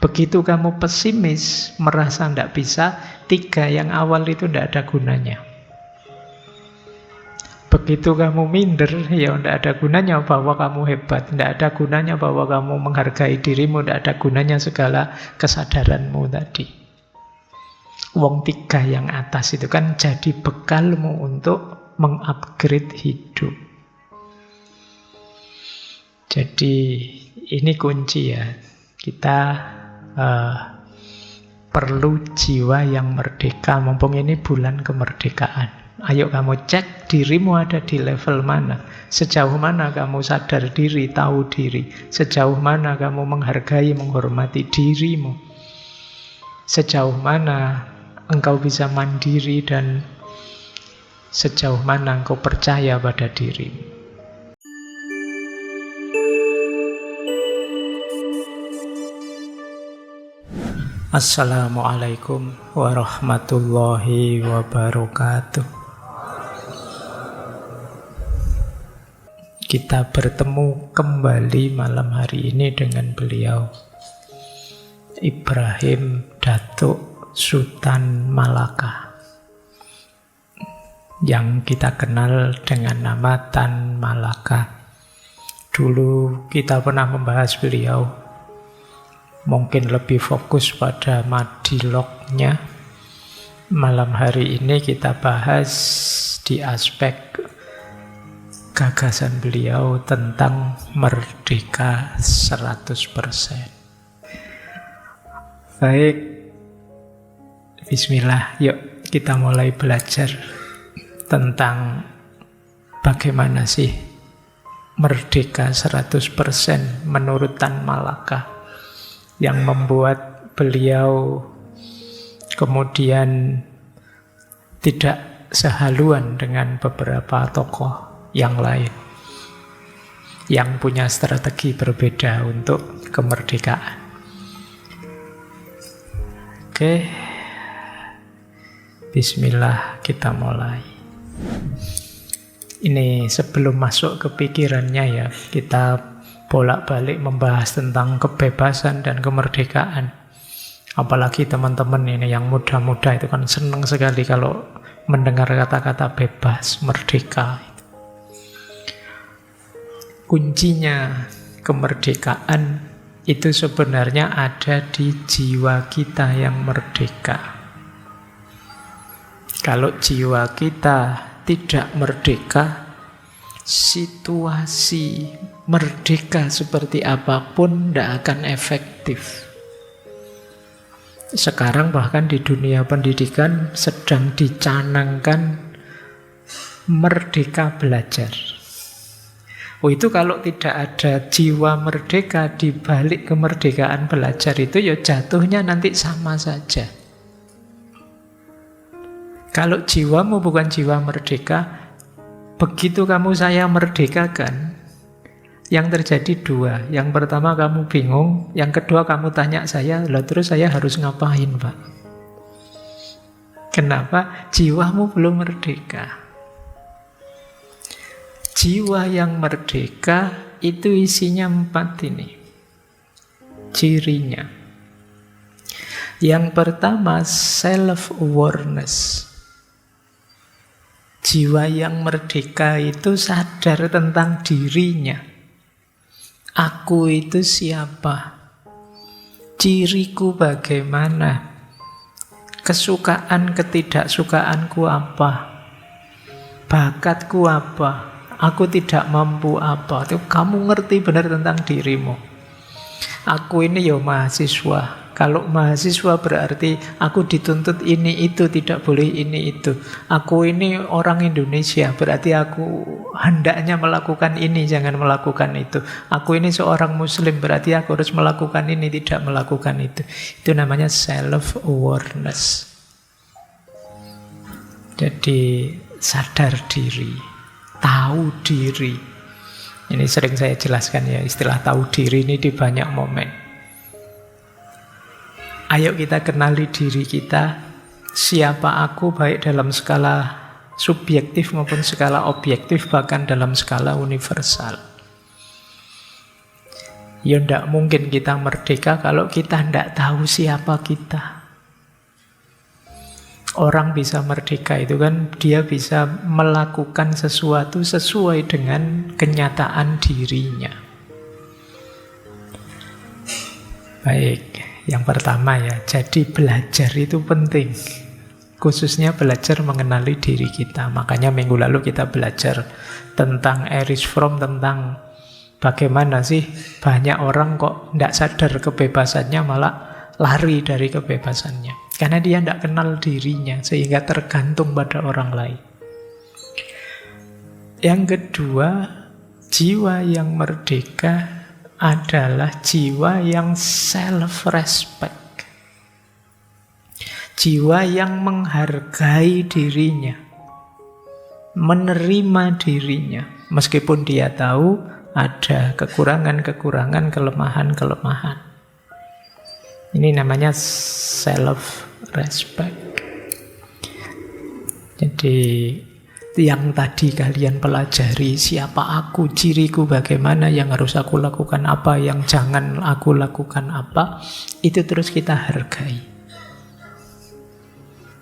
Begitu kamu pesimis, merasa tidak bisa, 3 yang awal itu tidak ada gunanya. Begitu kamu minder, ya tidak ada gunanya bahwa kamu hebat, tidak ada gunanya bahwa kamu menghargai dirimu, tidak ada gunanya segala kesadaranmu tadi. Wong 3 yang atas itu kan jadi bekalmu untuk mengupgrade hidup. Jadi ini kunci ya. Kita perlu jiwa yang merdeka. Mumpung ini bulan kemerdekaan. Ayo kamu cek dirimu ada di level mana. Sejauh mana kamu sadar diri, tahu diri. Sejauh mana kamu menghargai, menghormati dirimu. Sejauh mana engkau bisa mandiri dan sejauh mana engkau percaya pada dirimu. Assalamualaikum warahmatullahi wabarakatuh. Kita bertemu kembali malam hari ini dengan beliau Ibrahim Datuk Sultan Malaka, yang kita kenal dengan nama Tan Malaka. Dulu kita pernah membahas beliau, mungkin lebih fokus pada madilognya. Malam hari ini kita bahas di aspek gagasan beliau tentang merdeka 100%. Baik, bismillah, yuk kita mulai belajar tentang bagaimana sih merdeka 100% menurut Tan Malaka, yang membuat beliau kemudian tidak sehaluan dengan beberapa tokoh yang lain yang punya strategi berbeda untuk kemerdekaan. Oke, bismillah, kita mulai. Ini sebelum masuk ke pikirannya ya, kita bolak-balik membahas tentang kebebasan dan kemerdekaan. Apalagi teman-teman ini yang muda-muda itu kan senang sekali kalau mendengar kata-kata bebas, merdeka. Kuncinya kemerdekaan itu sebenarnya ada di jiwa kita yang merdeka. Kalau jiwa kita tidak merdeka, situasi merdeka seperti apapun tidak akan efektif. Sekarang bahkan di dunia pendidikan sedang dicanangkan merdeka belajar. Oh, itu kalau tidak ada jiwa merdeka di balik kemerdekaan belajar itu ya jatuhnya nanti sama saja. Kalau jiwamu bukan jiwa merdeka, begitu kamu saya merdekakan, yang terjadi 2. Yang pertama kamu bingung, yang kedua kamu tanya saya, "Lah terus saya harus ngapain, Pak?" Kenapa? Jiwamu belum merdeka. Jiwa yang merdeka itu isinya 4 ini cirinya. Yang pertama, self-awareness. Jiwa yang merdeka itu sadar tentang dirinya. Aku itu siapa? Ciriku bagaimana? Kesukaan, ketidaksukaanku apa? Bakatku apa? Aku tidak mampu apa? Itu kamu ngerti benar tentang dirimu. Aku ini ya mahasiswa. Kalau mahasiswa berarti aku dituntut ini itu, tidak boleh ini itu. Aku ini orang Indonesia, berarti aku hendaknya melakukan ini, jangan melakukan itu. Aku ini seorang Muslim, berarti aku harus melakukan ini, tidak melakukan itu. Itu namanya self-awareness. Jadi sadar diri, tahu diri. Ini sering saya jelaskan ya, istilah tahu diri ini di banyak momen. Ayo kita kenali diri kita, siapa aku baik dalam skala subjektif maupun skala objektif, bahkan dalam skala universal. Ya tidak mungkin kita merdeka kalau kita tidak tahu siapa kita. Orang bisa merdeka itu kan dia bisa melakukan sesuatu sesuai dengan kenyataan dirinya. Baik, yang pertama ya, jadi belajar itu penting. Khususnya belajar mengenali diri kita. Makanya minggu lalu kita belajar tentang Erich Fromm, tentang bagaimana sih banyak orang kok tidak sadar kebebasannya malah lari dari kebebasannya. Karena dia tidak kenal dirinya, sehingga tergantung pada orang lain. Yang kedua, jiwa yang merdeka adalah jiwa yang self-respect. Jiwa yang menghargai dirinya, menerima dirinya, meskipun dia tahu ada kekurangan-kekurangan, kelemahan-kelemahan. Ini namanya self-respect. Jadi yang tadi kalian pelajari, siapa aku, ciriku bagaimana, yang harus aku lakukan apa, yang jangan aku lakukan apa, itu terus kita hargai.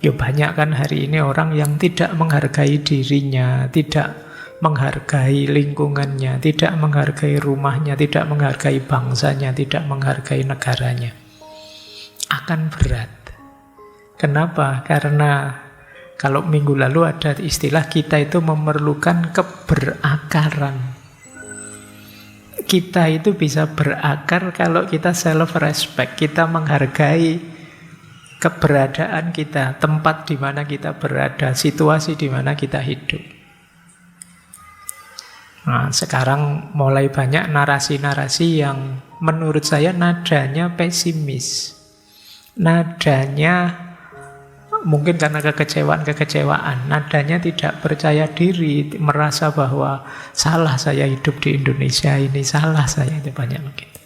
Ya banyak kan hari ini orang yang tidak menghargai dirinya, tidak menghargai lingkungannya, tidak menghargai rumahnya, tidak menghargai bangsanya, tidak menghargai negaranya. Akan berat. Kenapa? Karena kalau minggu lalu ada istilah kita itu memerlukan keberakaran. Kita itu bisa berakar kalau kita self-respect, kita menghargai keberadaan kita, tempat di mana kita berada, situasi di mana kita hidup. Nah, sekarang mulai banyak narasi-narasi yang menurut saya nadanya pesimis. Nadanya mungkin karena kekecewaan, nadanya tidak percaya diri, merasa bahwa salah saya hidup di Indonesia ini, salah saya, itu banyak begitu.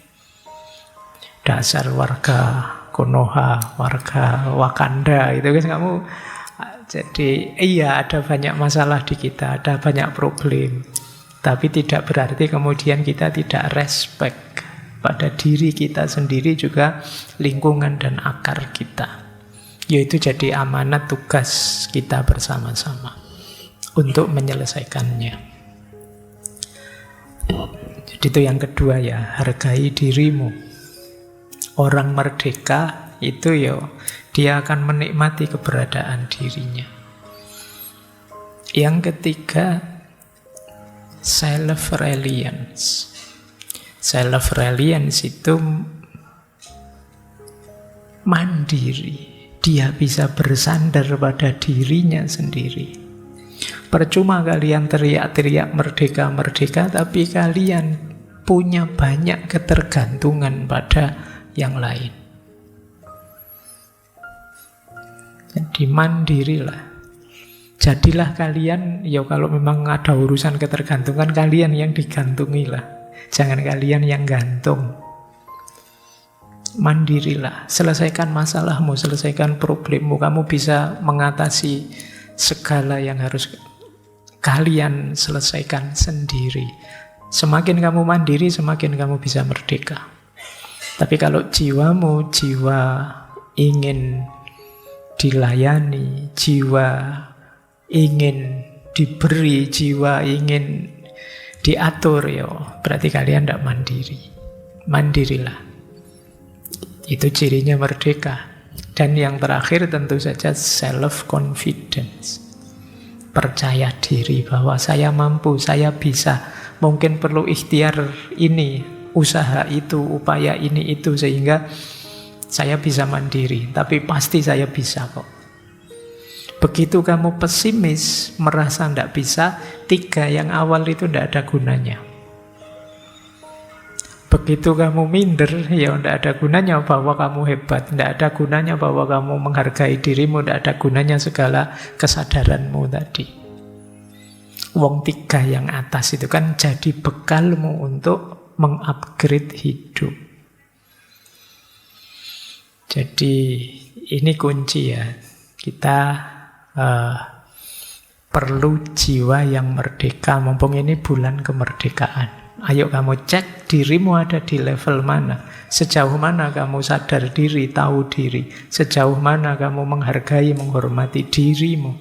Dasar warga Konoha, warga Wakanda, itu kan kamu. Jadi iya, ada banyak masalah di kita, ada banyak problem, tapi tidak berarti kemudian kita tidak respect pada diri kita sendiri, juga lingkungan dan akar kita. Yaitu jadi amanat tugas kita bersama-sama untuk menyelesaikannya. Jadi itu yang kedua ya, hargai dirimu. Orang merdeka itu ya, dia akan menikmati keberadaan dirinya. Yang ketiga, self-reliance. Self-reliance itu mandiri. Dia bisa bersandar pada dirinya sendiri. Percuma kalian teriak-teriak merdeka-merdeka, tapi kalian punya banyak ketergantungan pada yang lain. Jadi mandirilah. Jadilah kalian, ya kalau memang ada urusan ketergantungan, kalian yang digantungilah. Jangan kalian yang gantung. Mandirilah, selesaikan masalahmu, selesaikan problemmu. Kamu bisa mengatasi segala yang harus kalian selesaikan sendiri. Semakin kamu mandiri, semakin kamu bisa merdeka. Tapi kalau jiwamu, jiwa ingin dilayani, jiwa ingin diberi, jiwa ingin diatur, ya berarti kalian tidak mandiri. Mandirilah. Itu cirinya merdeka. Dan yang terakhir tentu saja self-confidence. Percaya diri bahwa saya mampu, saya bisa. Mungkin perlu ikhtiar ini, usaha itu, upaya ini itu, sehingga saya bisa mandiri. Tapi pasti saya bisa kok. Begitu kamu pesimis, merasa tidak bisa, 3 yang awal itu tidak ada gunanya. Begitu kamu minder, ya tidak ada gunanya bahwa kamu hebat, tidak ada gunanya bahwa kamu menghargai dirimu, tidak ada gunanya segala kesadaranmu tadi. Wong 3 yang atas itu kan jadi bekalmu untuk mengupgrade hidup. Jadi ini kunci ya. Kita perlu jiwa yang merdeka. Mumpung ini bulan kemerdekaan, ayo kamu cek dirimu ada di level mana. Sejauh mana kamu sadar diri, tahu diri. Sejauh mana kamu menghargai, menghormati dirimu.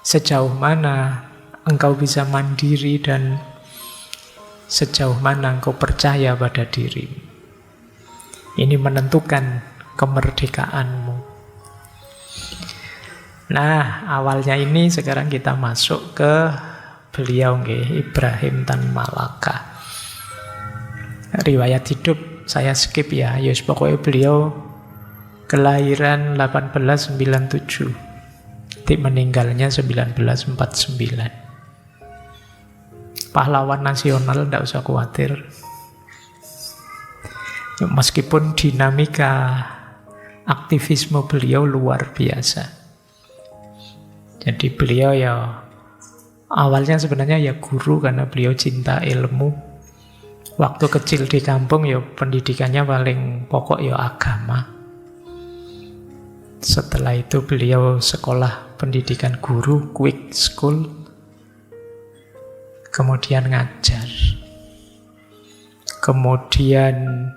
Sejauh mana engkau bisa mandiri dan sejauh mana engkau percaya pada dirimu. Ini menentukan kemerdekaanmu. Nah, awalnya ini sekarang kita masuk ke beliau, Ibrahim Tan Malaka. Riwayat hidup saya skip ya. Yus pokoknya beliau kelahiran 1897. Meninggalnya 1949. Pahlawan nasional, tidak usah khawatir. Meskipun dinamika aktivisme beliau luar biasa. Jadi beliau ya awalnya sebenarnya ya guru karena beliau cinta ilmu. Waktu kecil di kampung ya pendidikannya paling pokok ya agama. Setelah itu beliau sekolah pendidikan guru, quick school. Kemudian ngajar. Kemudian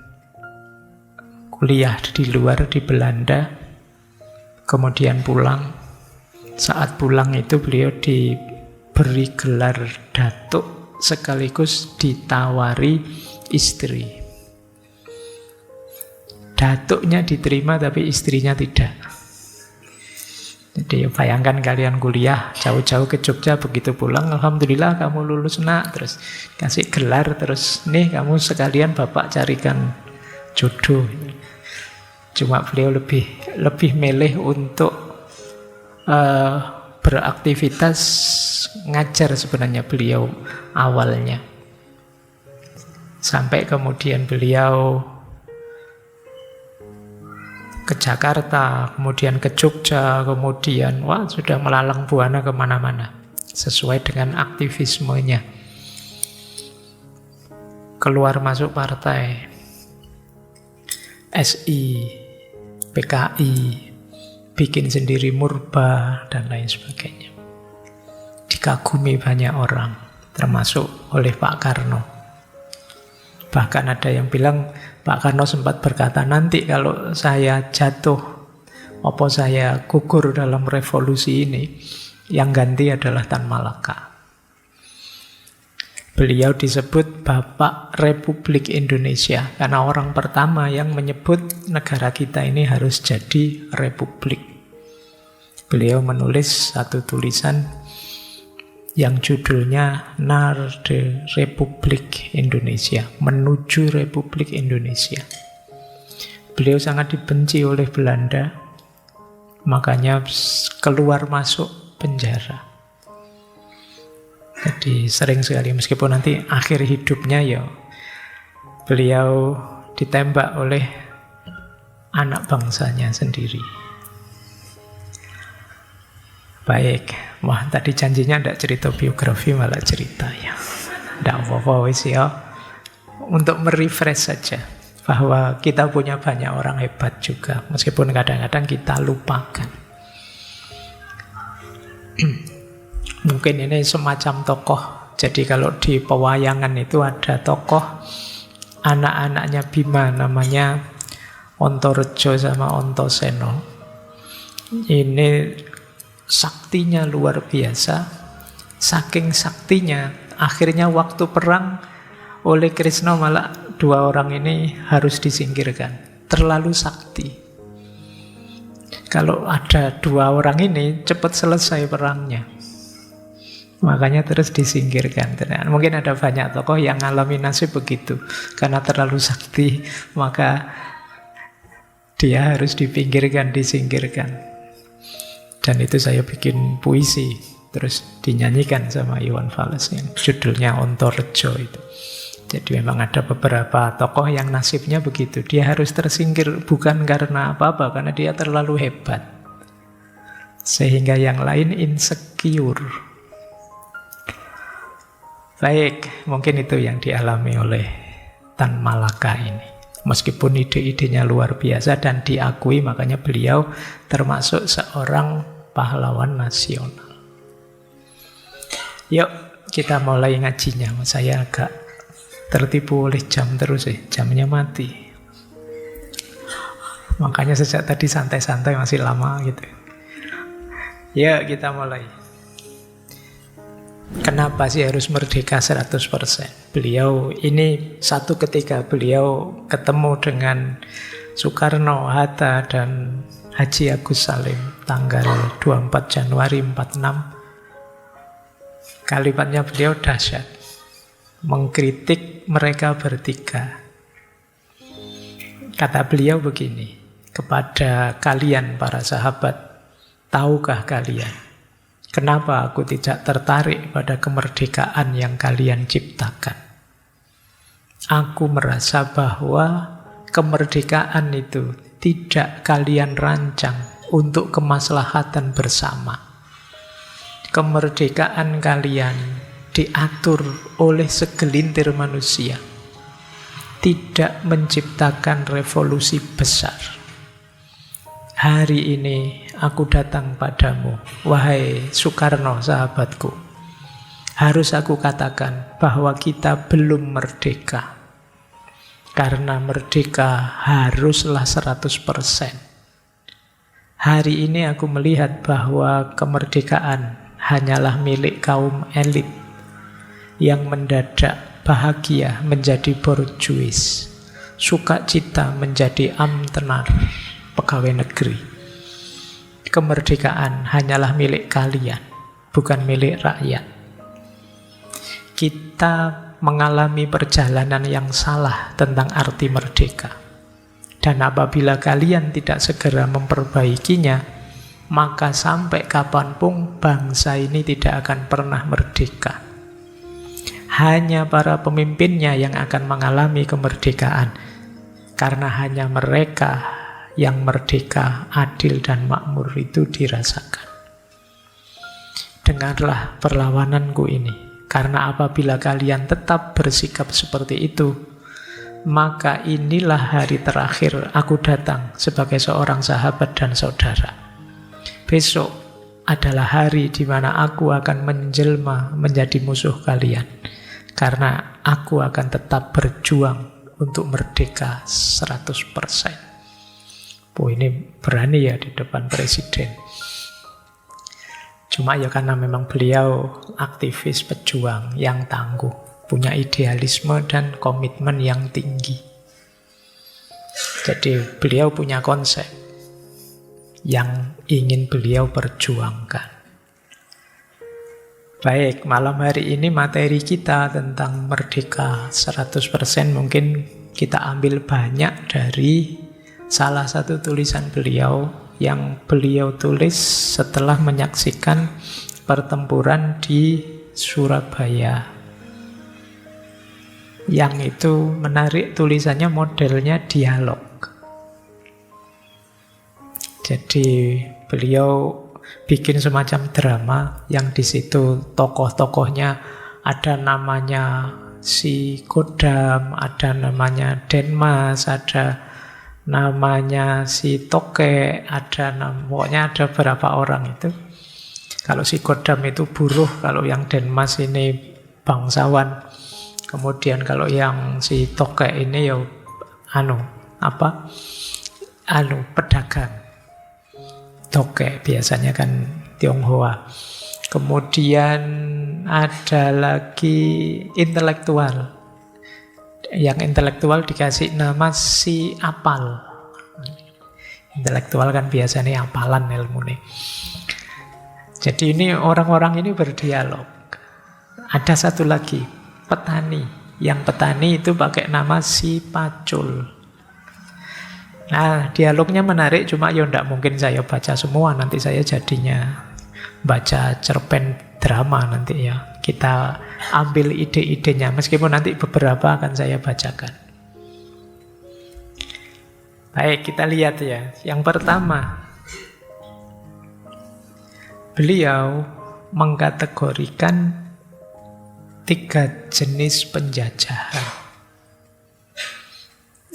kuliah di luar di Belanda. Kemudian pulang. Saat pulang itu beliau diberi gelar datuk sekaligus ditawari istri. Datuknya diterima tapi istrinya tidak. Jadi bayangkan kalian kuliah jauh-jauh ke Jogja, begitu pulang alhamdulillah kamu lulus nak, terus kasih gelar, terus nih kamu sekalian bapak carikan jodoh. Cuma beliau lebih milih untuk beraktivitas ngajar sebenarnya beliau awalnya. Sampai kemudian beliau ke Jakarta, kemudian ke Jogja, kemudian sudah melalang buana kemana-mana sesuai dengan aktivismenya. Keluar masuk partai SI, PKI, bikin sendiri Murba dan lain sebagainya. Dikagumi banyak orang, termasuk oleh Pak Karno. Bahkan ada yang bilang Pak Karno sempat berkata, nanti kalau saya jatuh, apa saya gugur dalam revolusi ini, yang ganti adalah Tan Malaka. Beliau disebut Bapak Republik Indonesia, karena orang pertama yang menyebut negara kita ini harus jadi republik. Beliau menulis satu tulisan yang judulnya Naar de Republik Indonesia, menuju Republik Indonesia. Beliau sangat dibenci oleh Belanda, makanya keluar masuk penjara. Jadi sering sekali, meskipun nanti akhir hidupnya ya beliau ditembak oleh anak bangsanya sendiri. Baik, tadi janjinya tidak cerita biografi, malah cerita ya. Tidak apa-apa wis ya. Untuk merefresh saja bahwa kita punya banyak orang hebat juga, meskipun kadang-kadang kita lupakan. Mungkin ini semacam tokoh. Jadi kalau di pewayangan itu ada tokoh anak-anaknya Bima, namanya Ontorejo sama Ontoseno. Ini saktinya luar biasa. Saking saktinya, akhirnya waktu perang oleh Krishna malah dua orang ini harus disingkirkan. Terlalu sakti. Kalau ada dua orang ini cepat selesai perangnya. Makanya terus disingkirkan. Mungkin ada banyak tokoh yang ngalami nasib begitu. Karena terlalu sakti, maka dia harus dipinggirkan, disingkirkan. Dan itu saya bikin puisi, terus dinyanyikan sama Iwan Fals yang judulnya Ontorejo itu. Jadi memang ada beberapa tokoh yang nasibnya begitu. Dia harus tersingkir bukan karena apa-apa, karena dia terlalu hebat. Sehingga yang lain insecure. Baik, mungkin itu yang dialami oleh Tan Malaka ini. Meskipun ide-idenya luar biasa dan diakui, makanya beliau termasuk seorang pahlawan nasional. Yuk kita mulai ngajinya. Saya agak tertipu oleh jam terus jamnya mati. Makanya sejak tadi santai-santai masih lama gitu. Ya kita mulai. Kenapa sih harus merdeka 100%? Beliau ini satu ketika beliau ketemu dengan Soekarno, Hatta, dan Haji Agus Salim tanggal 24 Januari 46. Kalimatnya beliau dahsyat, mengkritik mereka bertiga. Kata beliau begini, kepada kalian para sahabat, tahukah kalian kenapa aku tidak tertarik pada kemerdekaan yang kalian ciptakan? Aku merasa bahwa kemerdekaan itu tidak kalian rancang untuk kemaslahatan bersama. Kemerdekaan kalian diatur oleh segelintir manusia, tidak menciptakan revolusi besar. Hari ini aku datang padamu, wahai Soekarno sahabatku. Harus aku katakan bahwa kita belum merdeka. Karena merdeka haruslah 100%. Hari ini aku melihat bahwa kemerdekaan hanyalah milik kaum elit yang mendadak bahagia menjadi borjuis, sukacita menjadi amtenar, pegawai negeri. Kemerdekaan hanyalah milik kalian, bukan milik rakyat. Kita mengalami perjalanan yang salah tentang arti merdeka. Dan apabila kalian tidak segera memperbaikinya, maka sampai kapanpun bangsa ini tidak akan pernah merdeka. Hanya para pemimpinnya yang akan mengalami kemerdekaan, karena hanya mereka yang merdeka, adil dan makmur itu dirasakan. Dengarlah perlawananku ini, karena apabila kalian tetap bersikap seperti itu, maka inilah hari terakhir aku datang sebagai seorang sahabat dan saudara. Besok adalah hari di mana aku akan menjelma menjadi musuh kalian. Karena aku akan tetap berjuang untuk merdeka 100%. Ini berani ya di depan presiden. Cuma ya karena memang beliau aktivis pejuang yang tangguh, punya idealisme dan komitmen yang tinggi. Jadi beliau punya konsep yang ingin beliau perjuangkan. Baik, malam hari ini materi kita tentang merdeka 100% mungkin kita ambil banyak dari salah satu tulisan beliau yang beliau tulis setelah menyaksikan pertempuran di Surabaya. Yang itu menarik, tulisannya modelnya dialog. Jadi beliau bikin semacam drama yang di situ tokoh-tokohnya ada namanya si Kodam, ada namanya Denmas, ada namanya si Toke, pokoknya ada beberapa orang itu. Kalau si Kodam itu buruh, kalau yang Denmas ini bangsawan. Kemudian kalau yang si Toke ini ya pedagang. Toke biasanya kan Tionghoa. Kemudian ada lagi intelektual. Yang intelektual dikasih nama si apal. Intelektual kan biasanya apalan ilmunya. Jadi ini orang-orang ini berdialog. Ada satu lagi, petani. Yang petani itu pakai nama si Pacul. Nah, dialognya menarik, cuma ya tidak mungkin saya baca semua. Nanti saya jadinya baca cerpen drama nanti ya. Kita ambil ide-idenya, meskipun nanti beberapa akan saya bacakan. Baik, kita lihat ya. Yang pertama, beliau mengkategorikan 3 jenis penjajahan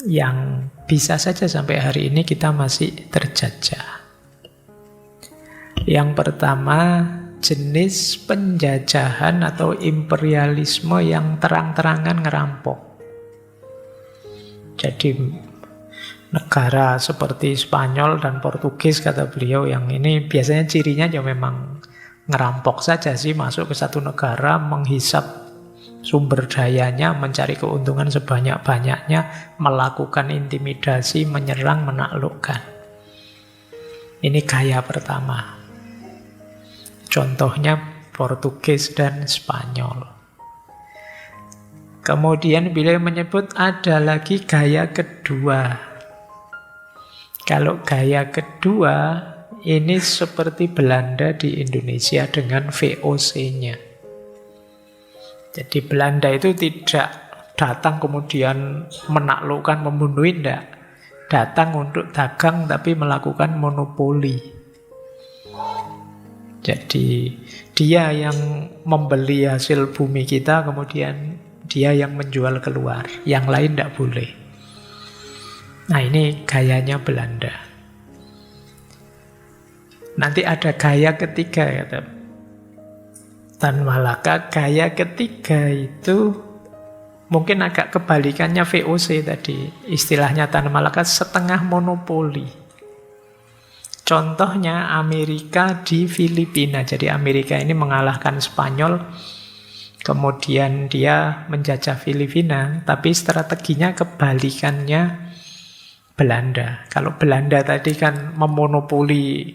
yang bisa saja sampai hari ini kita masih terjajah. Yang pertama, jenis penjajahan atau imperialisme yang terang-terangan ngerampok. Jadi negara seperti Spanyol dan Portugis, kata beliau, yang ini biasanya cirinya ya memang ngerampok saja sih, masuk ke satu negara, menghisap sumber dayanya, mencari keuntungan sebanyak-banyaknya, melakukan intimidasi, menyerang, menaklukkan. Ini gaya pertama. Contohnya Portugis dan Spanyol. Kemudian beliau menyebut ada lagi gaya kedua. Kalau gaya kedua ini seperti Belanda di Indonesia dengan VOC-nya. Jadi Belanda itu tidak datang kemudian menaklukkan, membunuh, tidak. Datang untuk dagang tapi melakukan monopoli. Jadi dia yang membeli hasil bumi kita, kemudian dia yang menjual keluar. Yang lain tidak boleh. Nah, ini gayanya Belanda. Nanti ada gaya ketiga, kata Tan Malaka. Gaya ketiga itu mungkin agak kebalikannya VOC tadi. Istilahnya Tan Malaka setengah monopoli. Contohnya Amerika di Filipina. Jadi Amerika ini mengalahkan Spanyol, kemudian dia menjajah Filipina, tapi strateginya kebalikannya Belanda. Kalau Belanda tadi kan memonopoli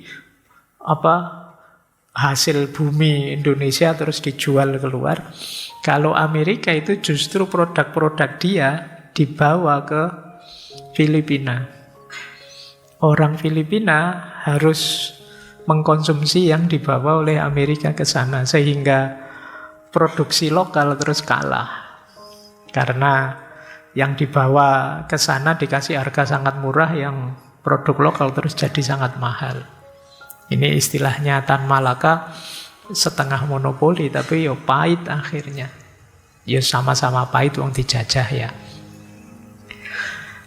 hasil bumi Indonesia terus dijual keluar. Kalau Amerika itu justru produk-produk dia dibawa ke Filipina. Orang Filipina harus mengkonsumsi yang dibawa oleh Amerika ke sana, sehingga produksi lokal terus kalah. Karena yang dibawa ke sana dikasih harga sangat murah, yang produk lokal terus jadi sangat mahal. Ini istilahnya Tan Malaka, setengah monopoli, tapi yo pahit akhirnya. Yo sama-sama pahit, wong dijajah ya.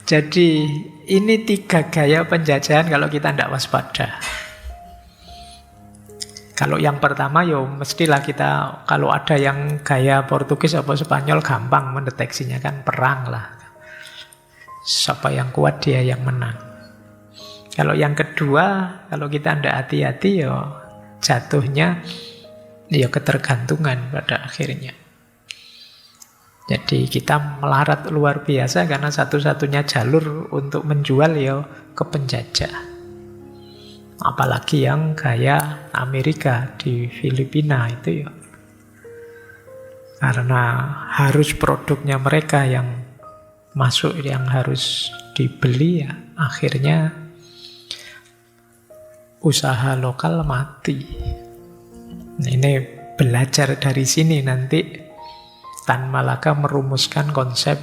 Jadi ini 3 gaya penjajahan kalau kita tidak waspada. Kalau yang pertama yo mestilah kita, kalau ada yang gaya Portugis atau Spanyol, gampang mendeteksinya, kan perang lah. Siapa yang kuat dia yang menang. Kalau yang kedua, kalau kita tidak hati-hati ya jatuhnya ya ketergantungan pada akhirnya. Jadi kita melarat luar biasa karena satu-satunya jalur untuk menjual ya ke penjajah. Apalagi yang gaya Amerika di Filipina itu ya. Karena harus produknya mereka yang masuk, yang harus dibeli, ya akhirnya usaha lokal mati. Nah, ini belajar dari sini nanti Tan Malaka merumuskan konsep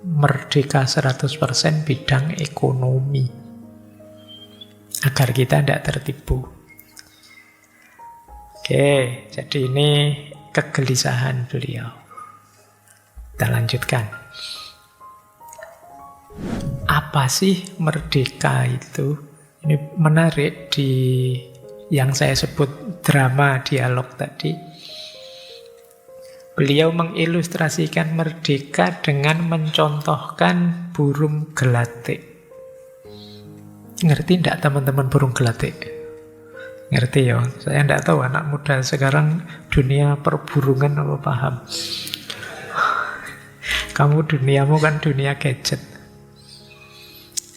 merdeka 100% bidang ekonomi agar kita tidak tertipu. Oke, jadi ini kegelisahan beliau. Kita lanjutkan. Apa sih merdeka itu? Ini menarik di yang saya sebut drama dialog tadi. Beliau mengilustrasikan merdeka dengan mencontohkan burung gelatik. Ngerti enggak teman-teman burung gelatik? Ngerti ya? Saya enggak tahu anak muda sekarang dunia perburungan apa paham. Kamu duniamu kan dunia gadget.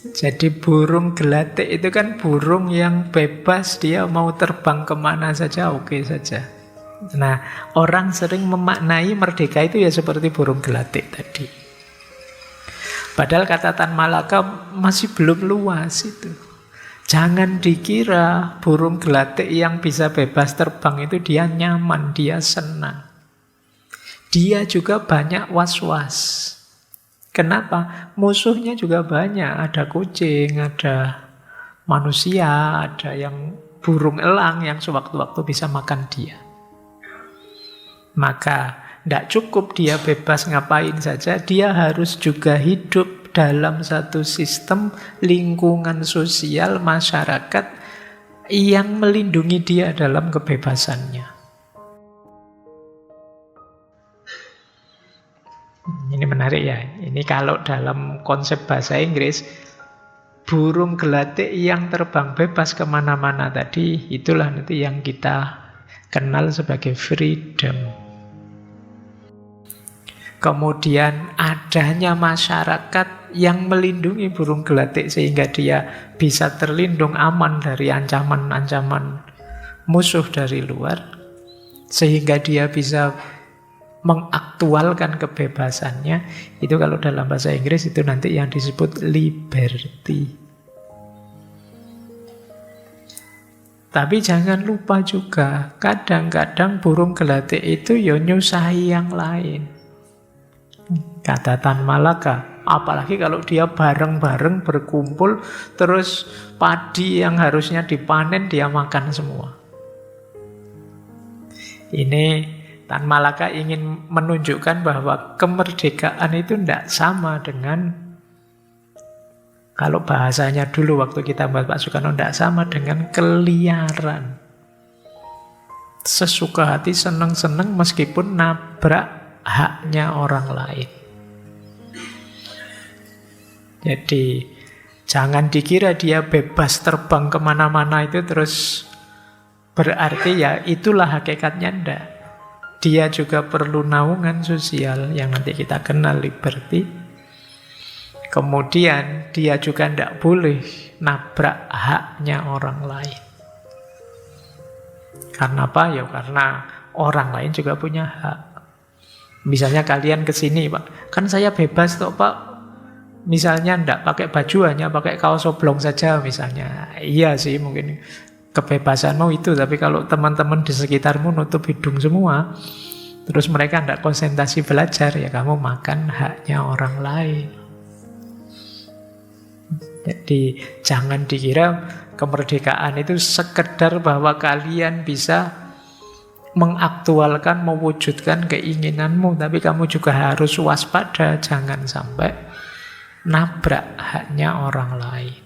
Jadi burung gelatik itu kan burung yang bebas, dia mau terbang kemana saja oke saja. Nah, orang sering memaknai merdeka itu ya seperti burung gelatik tadi. Padahal kata Tan Malaka masih belum luas itu. Jangan dikira burung gelatik yang bisa bebas terbang itu dia nyaman, dia senang. Dia juga banyak was-was. Kenapa? Musuhnya juga banyak. Ada kucing, ada manusia, ada yang burung elang yang sewaktu-waktu bisa makan dia. Maka tidak cukup dia bebas ngapain saja, dia harus juga hidup dalam satu sistem lingkungan sosial masyarakat yang melindungi dia dalam kebebasannya. Ini menarik ya. Ini kalau dalam konsep bahasa Inggris, burung gelatik yang terbang bebas kemana-mana tadi, itulah nanti yang kita kenal sebagai freedom. Kemudian adanya masyarakat yang melindungi burung gelatik sehingga dia bisa terlindung aman dari ancaman-ancaman musuh dari luar, sehingga dia bisa mengaktualkan kebebasannya. Itu kalau dalam bahasa Inggris itu nanti yang disebut liberty. Tapi jangan lupa juga, kadang-kadang burung gelatik itu ya nyusahi yang lain. Kata Tan Malaka, apalagi kalau dia bareng-bareng berkumpul, terus padi yang harusnya dipanen dia makan semua. Ini Tan Malaka ingin menunjukkan bahwa kemerdekaan itu tidak sama dengan, kalau bahasanya dulu waktu kita bahas Pak Soekarno, tidak sama dengan keliaran. Sesuka hati, seneng-seneng meskipun nabrak haknya orang lain. Jadi jangan dikira dia bebas terbang kemana-mana itu terus berarti ya itulah hakikatnya, ndak. Dia juga perlu naungan sosial yang nanti kita kenal liberty. Kemudian dia juga ndak boleh nabrak haknya orang lain. Karena apa? Ya karena orang lain juga punya hak. Misalnya kalian kesini, Pak, kan saya bebas toh Pak. Misalnya ndak pakai baju, hanya pakai kaos oblong saja misalnya. Iya sih mungkin kebebasanmu itu, tapi kalau teman-teman di sekitarmu nutup hidung semua, terus mereka ndak konsentrasi belajar, ya kamu makan haknya orang lain. Jadi jangan dikira kemerdekaan itu sekedar bahwa kalian bisa mengaktualkan, mewujudkan keinginanmu, tapi kamu juga harus waspada, jangan sampai nabrak haknya orang lain.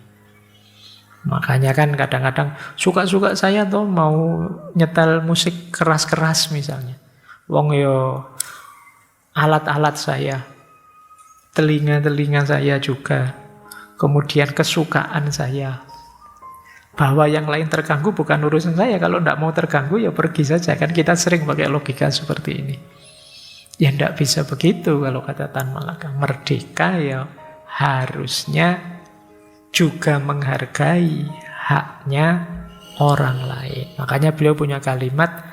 Makanya kan kadang-kadang suka-suka saya tuh mau nyetel musik keras-keras misalnya. Wong yo alat-alat saya, telinga-telinga saya juga, kemudian kesukaan saya. Bahwa yang lain terganggu bukan urusan saya. Kalau tidak mau terganggu ya pergi saja. Kan kita sering pakai logika seperti ini. Ya tidak bisa begitu kalau kata Tan Malaka. Merdeka ya harusnya juga menghargai haknya orang lain. Makanya beliau punya kalimat,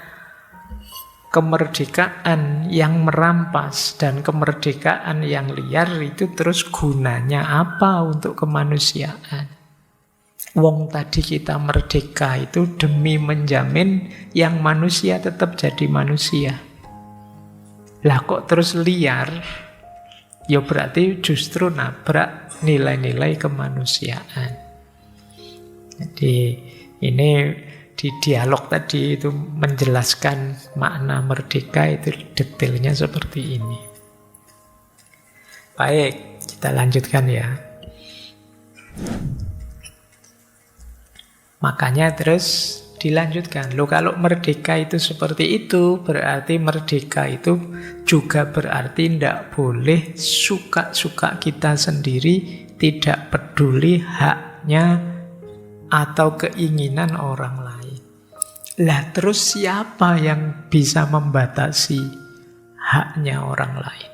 kemerdekaan yang merampas dan kemerdekaan yang liar itu terus gunanya apa untuk kemanusiaan? Wong tadi kita merdeka itu demi menjamin yang manusia tetap jadi manusia. Lah kok terus liar? Ya berarti justru nabrak nilai-nilai kemanusiaan. Jadi ini di dialog tadi itu menjelaskan makna merdeka itu detailnya seperti ini. Baik, kita lanjutkan ya. Makanya terus dilanjutkan. Loh kalau merdeka itu seperti itu, berarti merdeka itu juga berarti tidak boleh suka-suka kita sendiri, tidak peduli haknya atau keinginan orang lain. Lah terus siapa yang bisa membatasi haknya orang lain?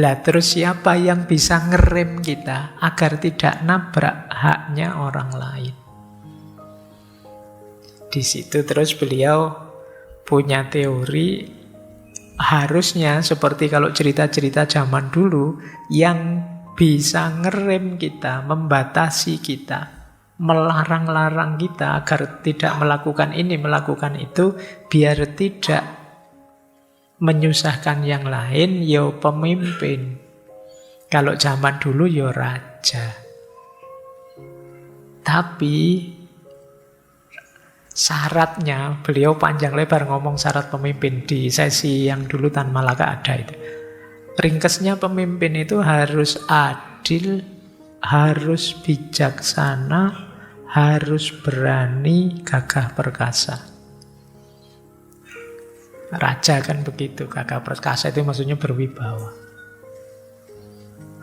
Lah terus siapa yang bisa ngerem kita agar tidak nabrak haknya orang lain? Di situ terus beliau punya teori, harusnya seperti kalau cerita-cerita zaman dulu, yang bisa ngerem kita, membatasi kita, melarang-larang kita agar tidak melakukan ini, melakukan itu, biar tidak menyusahkan yang lain, ya pemimpin. Kalau zaman dulu ya raja. Tapi syaratnya, beliau panjang lebar ngomong syarat pemimpin di sesi yang dulu Tan Malaka ada itu. Ringkesnya pemimpin itu harus adil, harus bijaksana, harus berani, gagah perkasa. Raja kan begitu, gagah perkasa itu maksudnya berwibawa.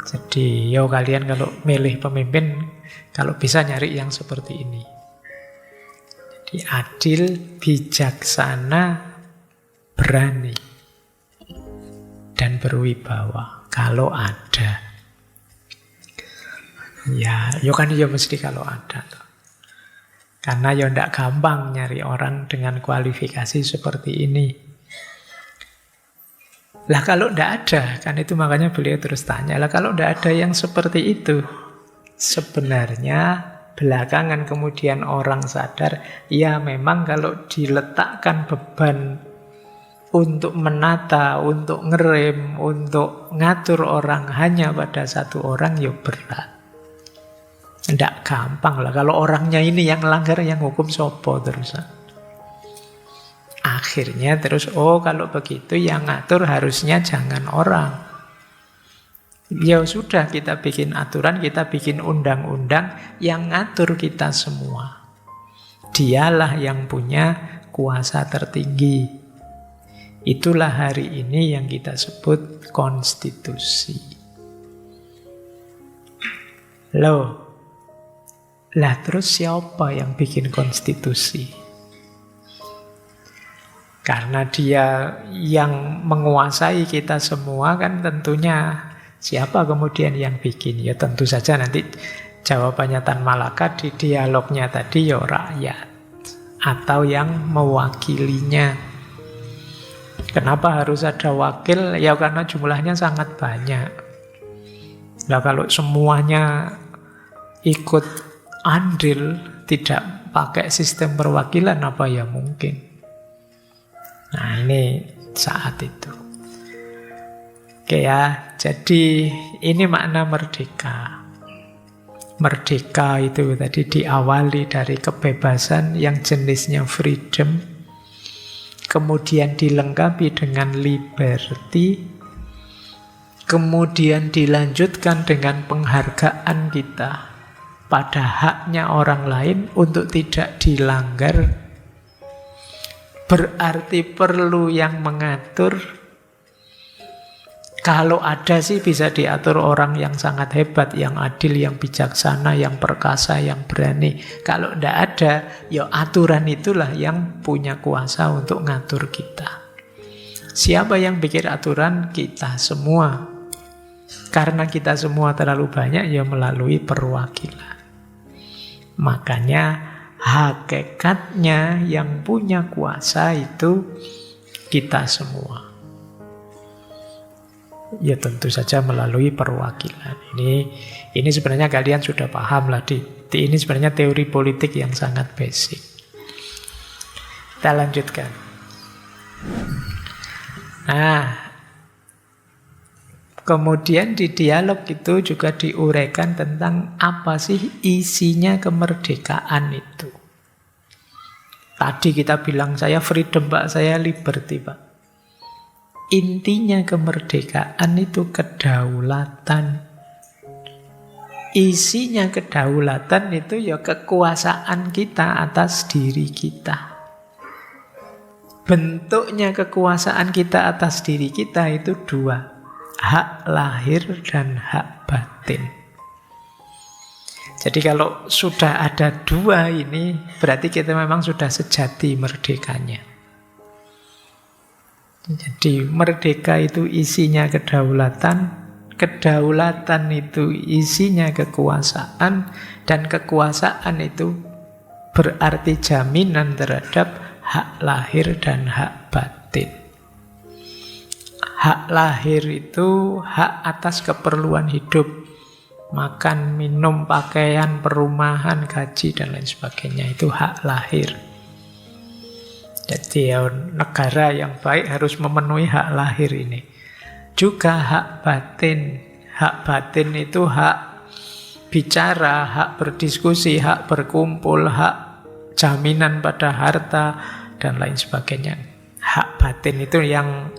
Jadi yo kalian kalau milih pemimpin, kalau bisa nyari yang seperti ini. Jadi adil, bijaksana, berani, dan berwibawa. Kalau ada. Ya, yo kan yo mesti kalau ada. Karena yo ndak gampang nyari orang dengan kualifikasi seperti ini. Lah kalau ndak ada, kan itu makanya beliau terus tanya, lah kalau ndak ada yang seperti itu, sebenarnya belakangan kemudian orang sadar, ya memang kalau diletakkan beban untuk menata, untuk ngerem, untuk ngatur orang hanya pada satu orang, ya berat. Ndak gampang lah, kalau orangnya ini yang langgar, yang hukum sopo terusan. Akhirnya terus, oh kalau begitu yang ngatur harusnya jangan orang. Ya sudah, kita bikin aturan, kita bikin undang-undang yang ngatur kita semua. Dialah yang punya kuasa tertinggi. Itulah hari ini yang kita sebut konstitusi. Loh, lah terus siapa yang bikin konstitusi? Karena dia yang menguasai kita semua kan tentunya siapa kemudian yang bikin? Ya tentu saja nanti jawabannya Tan Malaka di dialognya tadi ya rakyat atau yang mewakilinya. Kenapa harus ada wakil? Ya karena jumlahnya sangat banyak. Nah kalau semuanya ikut andil tidak pakai sistem perwakilan apa ya mungkin? Nah ini saat itu. Oke ya, jadi ini makna merdeka. Merdeka itu tadi diawali dari kebebasan yang jenisnya freedom, kemudian dilengkapi dengan liberty, kemudian dilanjutkan dengan penghargaan kita pada haknya orang lain untuk tidak dilanggar. Berarti perlu yang mengatur. Kalau ada sih bisa diatur orang yang sangat hebat, yang adil, yang bijaksana, yang perkasa, yang berani. Kalau tidak ada, ya aturan itulah yang punya kuasa untuk ngatur kita. Siapa yang bikin aturan? Kita semua. Karena kita semua terlalu banyak, ya melalui perwakilan. Makanya hakikatnya yang punya kuasa itu kita semua. Ya tentu saja melalui perwakilan. Ini sebenarnya kalian sudah paham lah. Ini sebenarnya teori politik yang sangat basic. Kita lanjutkan. Nah, kemudian di dialog itu juga diuraikan tentang apa sih isinya kemerdekaan itu. Tadi kita bilang saya freedom Pak, saya liberty Pak. Intinya kemerdekaan itu kedaulatan. Isinya kedaulatan itu ya kekuasaan kita atas diri kita. Bentuknya kekuasaan kita atas diri kita itu dua. Hak lahir dan hak batin. Jadi kalau sudah ada dua ini, berarti kita memang sudah sejati merdekanya. Jadi merdeka itu isinya kedaulatan, kedaulatan itu isinya kekuasaan, dan kekuasaan itu berarti jaminan terhadap hak lahir dan hak batin. Hak lahir itu hak atas keperluan hidup, makan, minum, pakaian, perumahan, gaji, dan lain sebagainya. Itu hak lahir. Jadi ya, negara yang baik harus memenuhi hak lahir ini. Juga hak batin. Hak batin itu hak bicara, hak berdiskusi, hak berkumpul, hak jaminan pada harta, dan lain sebagainya. Hak batin itu yang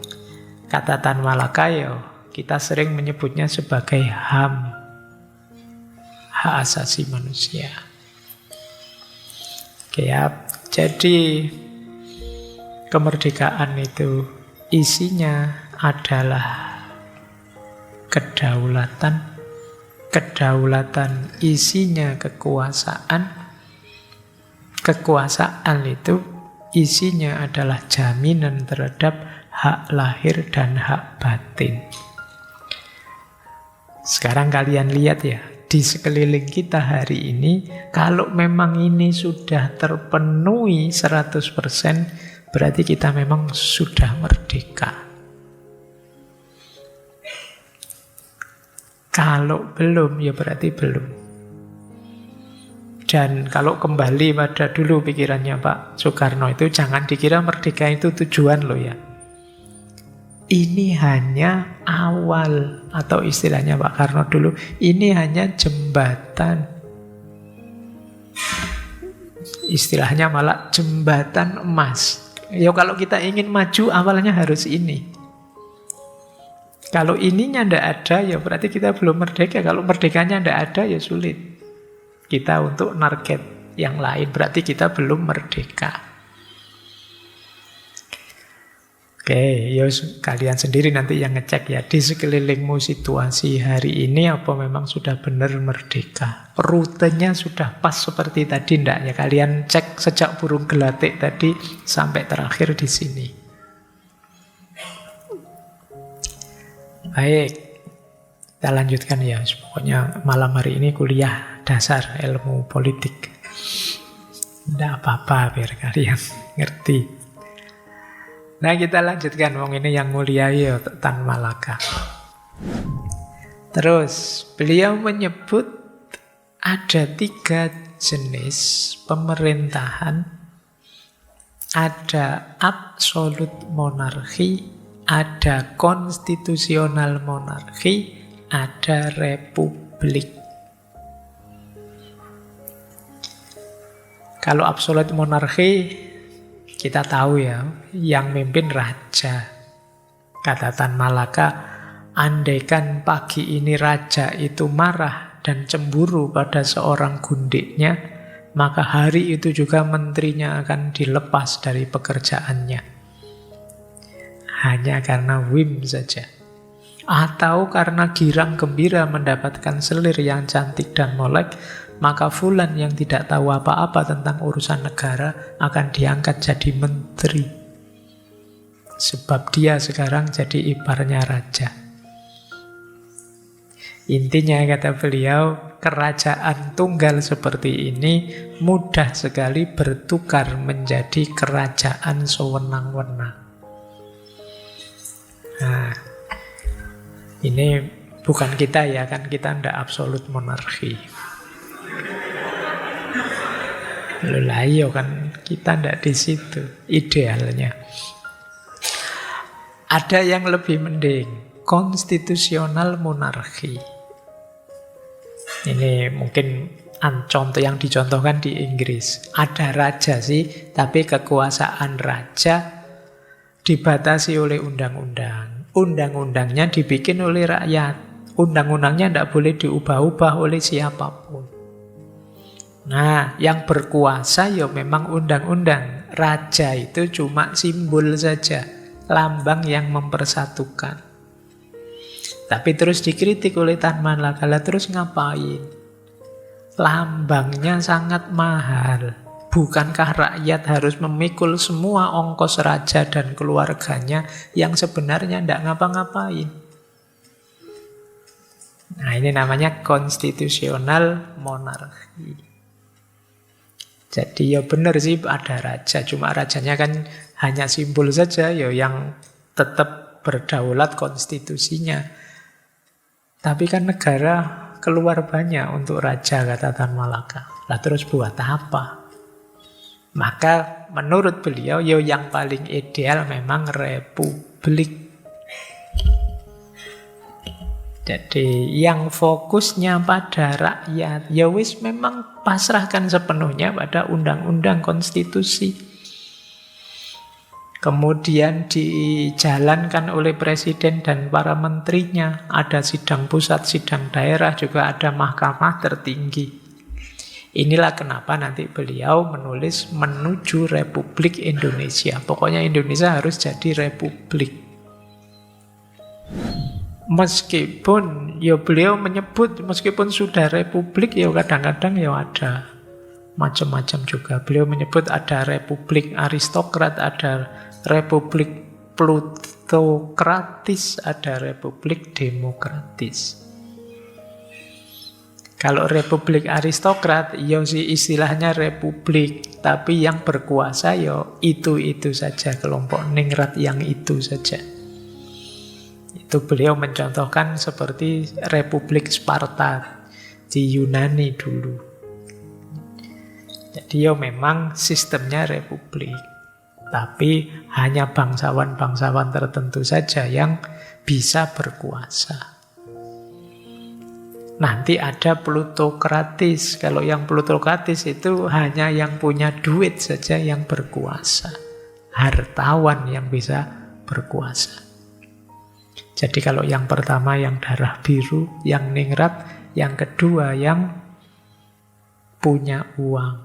kata Tan Malaka ya, kita sering menyebutnya sebagai HAM. Hak asasi manusia. Oke ya, jadi Kemerdekaan itu isinya adalah kedaulatan. Kedaulatan isinya kekuasaan. Kekuasaan itu isinya adalah jaminan terhadap hak lahir dan hak batin. Sekarang kalian lihat ya, di sekeliling kita hari ini, kalau memang ini sudah terpenuhi 100%, berarti kita memang sudah merdeka. Kalau belum, ya berarti belum. Dan kalau kembali pada dulu pikirannya Pak Soekarno itu, jangan dikira merdeka itu tujuan loh ya. Ini hanya awal, atau istilahnya Pak Karno dulu, ini hanya jembatan. Istilahnya malah jembatan emas. Ya kalau kita ingin maju, awalnya harus ini. Kalau ininya ndak ada, ya berarti kita belum merdeka. Kalau merdekanya ndak ada, ya sulit kita untuk target yang lain. Berarti kita belum merdeka. Oke, ya kalian sendiri nanti yang ngecek ya. Di sekelilingmu situasi hari ini, apa memang sudah benar merdeka? Rutenya sudah pas seperti tadi ndak ya? Kalian cek sejak burung gelatik tadi sampai terakhir di sini. Baik, kita lanjutkan ya. Pokoknya malam hari ini kuliah dasar ilmu politik. Tidak apa-apa biar kalian ngerti. Nah kita lanjutkan. Ini yang mulia ya, Tan Malaka. Terus beliau menyebut ada 3 jenis pemerintahan. Ada absolute monarki, ada konstitusional monarki, ada republik. Kalau absolute monarki, kita tahu ya, yang mimpin raja. Kata Tan Malaka, andaikan pagi ini raja itu marah dan cemburu pada seorang gundiknya, maka hari itu juga menterinya akan dilepas dari pekerjaannya. Hanya karena whim saja. Atau karena girang gembira mendapatkan selir yang cantik dan molek, maka fulan yang tidak tahu apa-apa tentang urusan negara akan diangkat jadi menteri. Sebab dia sekarang jadi iparnya raja. Intinya kata beliau, kerajaan tunggal seperti ini mudah sekali bertukar menjadi kerajaan sewenang-wenang. Nah, ini bukan kita ya, kan kita ndak absolut monarki. Lah iya kan, kita ndak di situ idealnya. Ada yang lebih mending, konstitusional monarki. Ini mungkin contoh yang dicontohkan di Inggris. Ada raja sih, tapi kekuasaan raja dibatasi oleh undang-undang. Undang-undangnya dibikin oleh rakyat. Undang-undangnya tidak boleh diubah-ubah oleh siapapun. Nah, yang berkuasa ya memang undang-undang. Raja itu cuma simbol saja, lambang yang mempersatukan. Tapi terus dikritik oleh Tan Malaka, terus ngapain? Lambangnya sangat mahal. Bukankah rakyat harus memikul semua ongkos raja dan keluarganya yang sebenarnya tidak ngapa-ngapain? Nah, ini namanya konstitusional monarki. Jadi ya benar sih ada raja, cuma rajanya kan hanya simbol saja ya, yang tetap berdaulat konstitusinya. Tapi kan negara keluar banyak untuk raja, kata Tan Malaka. Lah terus buat apa? Maka menurut beliau, yang paling ideal memang republik. Jadi yang fokusnya pada rakyat, ya wis memang pasrahkan sepenuhnya pada undang-undang konstitusi. Kemudian dijalankan oleh presiden dan para menterinya. Ada sidang pusat, sidang daerah, juga ada mahkamah tertinggi. Inilah kenapa nanti beliau menulis menuju Republik Indonesia. Pokoknya Indonesia harus jadi republik. Meskipun ya beliau menyebut meskipun sudah republik ya kadang-kadang ya ada macam-macam juga. Beliau menyebut ada republik aristokrat, ada republik plutokratis, ada republik demokratis. Kalau republik aristokrat, ya sih istilahnya republik, tapi yang berkuasa ya itu saja, kelompok ningrat yang itu saja. Itu beliau mencontohkan seperti Republik Sparta di Yunani dulu. Jadi ya memang sistemnya republik, tapi hanya bangsawan-bangsawan tertentu saja yang bisa berkuasa. Nanti ada plutokratis. Kalau yang plutokratis itu hanya yang punya duit saja yang berkuasa. Hartawan yang bisa berkuasa. Jadi kalau yang pertama yang darah biru, yang ningrat, yang kedua yang punya uang.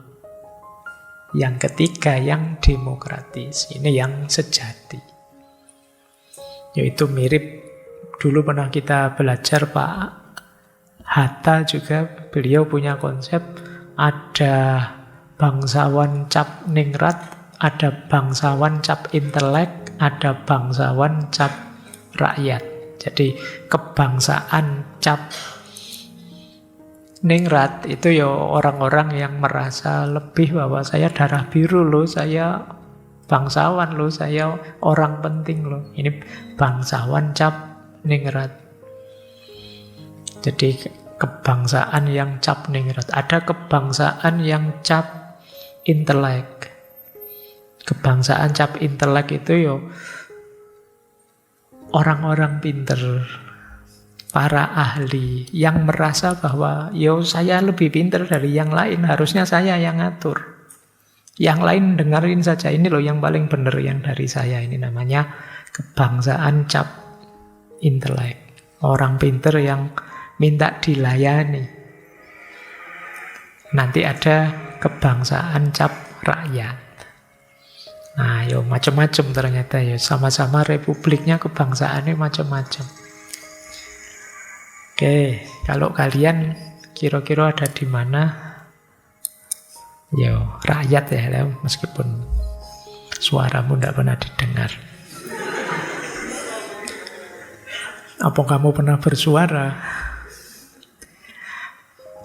Yang ketiga yang demokratis. Ini yang sejati. Yaitu mirip dulu pernah kita belajar Pak Hatta juga, beliau punya konsep ada bangsawan cap ningrat, ada bangsawan cap intelek, ada bangsawan cap rakyat. Jadi kebangsaan cap ningrat itu ya orang-orang yang merasa lebih bahwa saya darah biru loh, saya bangsawan loh, saya orang penting loh. Ini bangsawan cap ningrat. Jadi kebangsaan yang cap ningrat. Ada kebangsaan yang cap intelek. Kebangsaan cap intelek itu yo orang-orang pinter, para ahli yang merasa bahwa yo saya lebih pinter dari yang lain, harusnya saya yang ngatur. Yang lain dengerin saja, ini loh yang paling benar yang dari saya. Ini namanya kebangsaan cap intelek. Orang pinter yang minta dilayani. Nanti ada kebangsaan cap rakyat. Nah, yo macam-macam ternyata ya, sama-sama republiknya kebangsaannya macam-macam. Oke, kalau kalian kira-kira ada di mana? Yo, rakyat ya, meskipun suaramu tidak pernah didengar. Apa kamu pernah bersuara?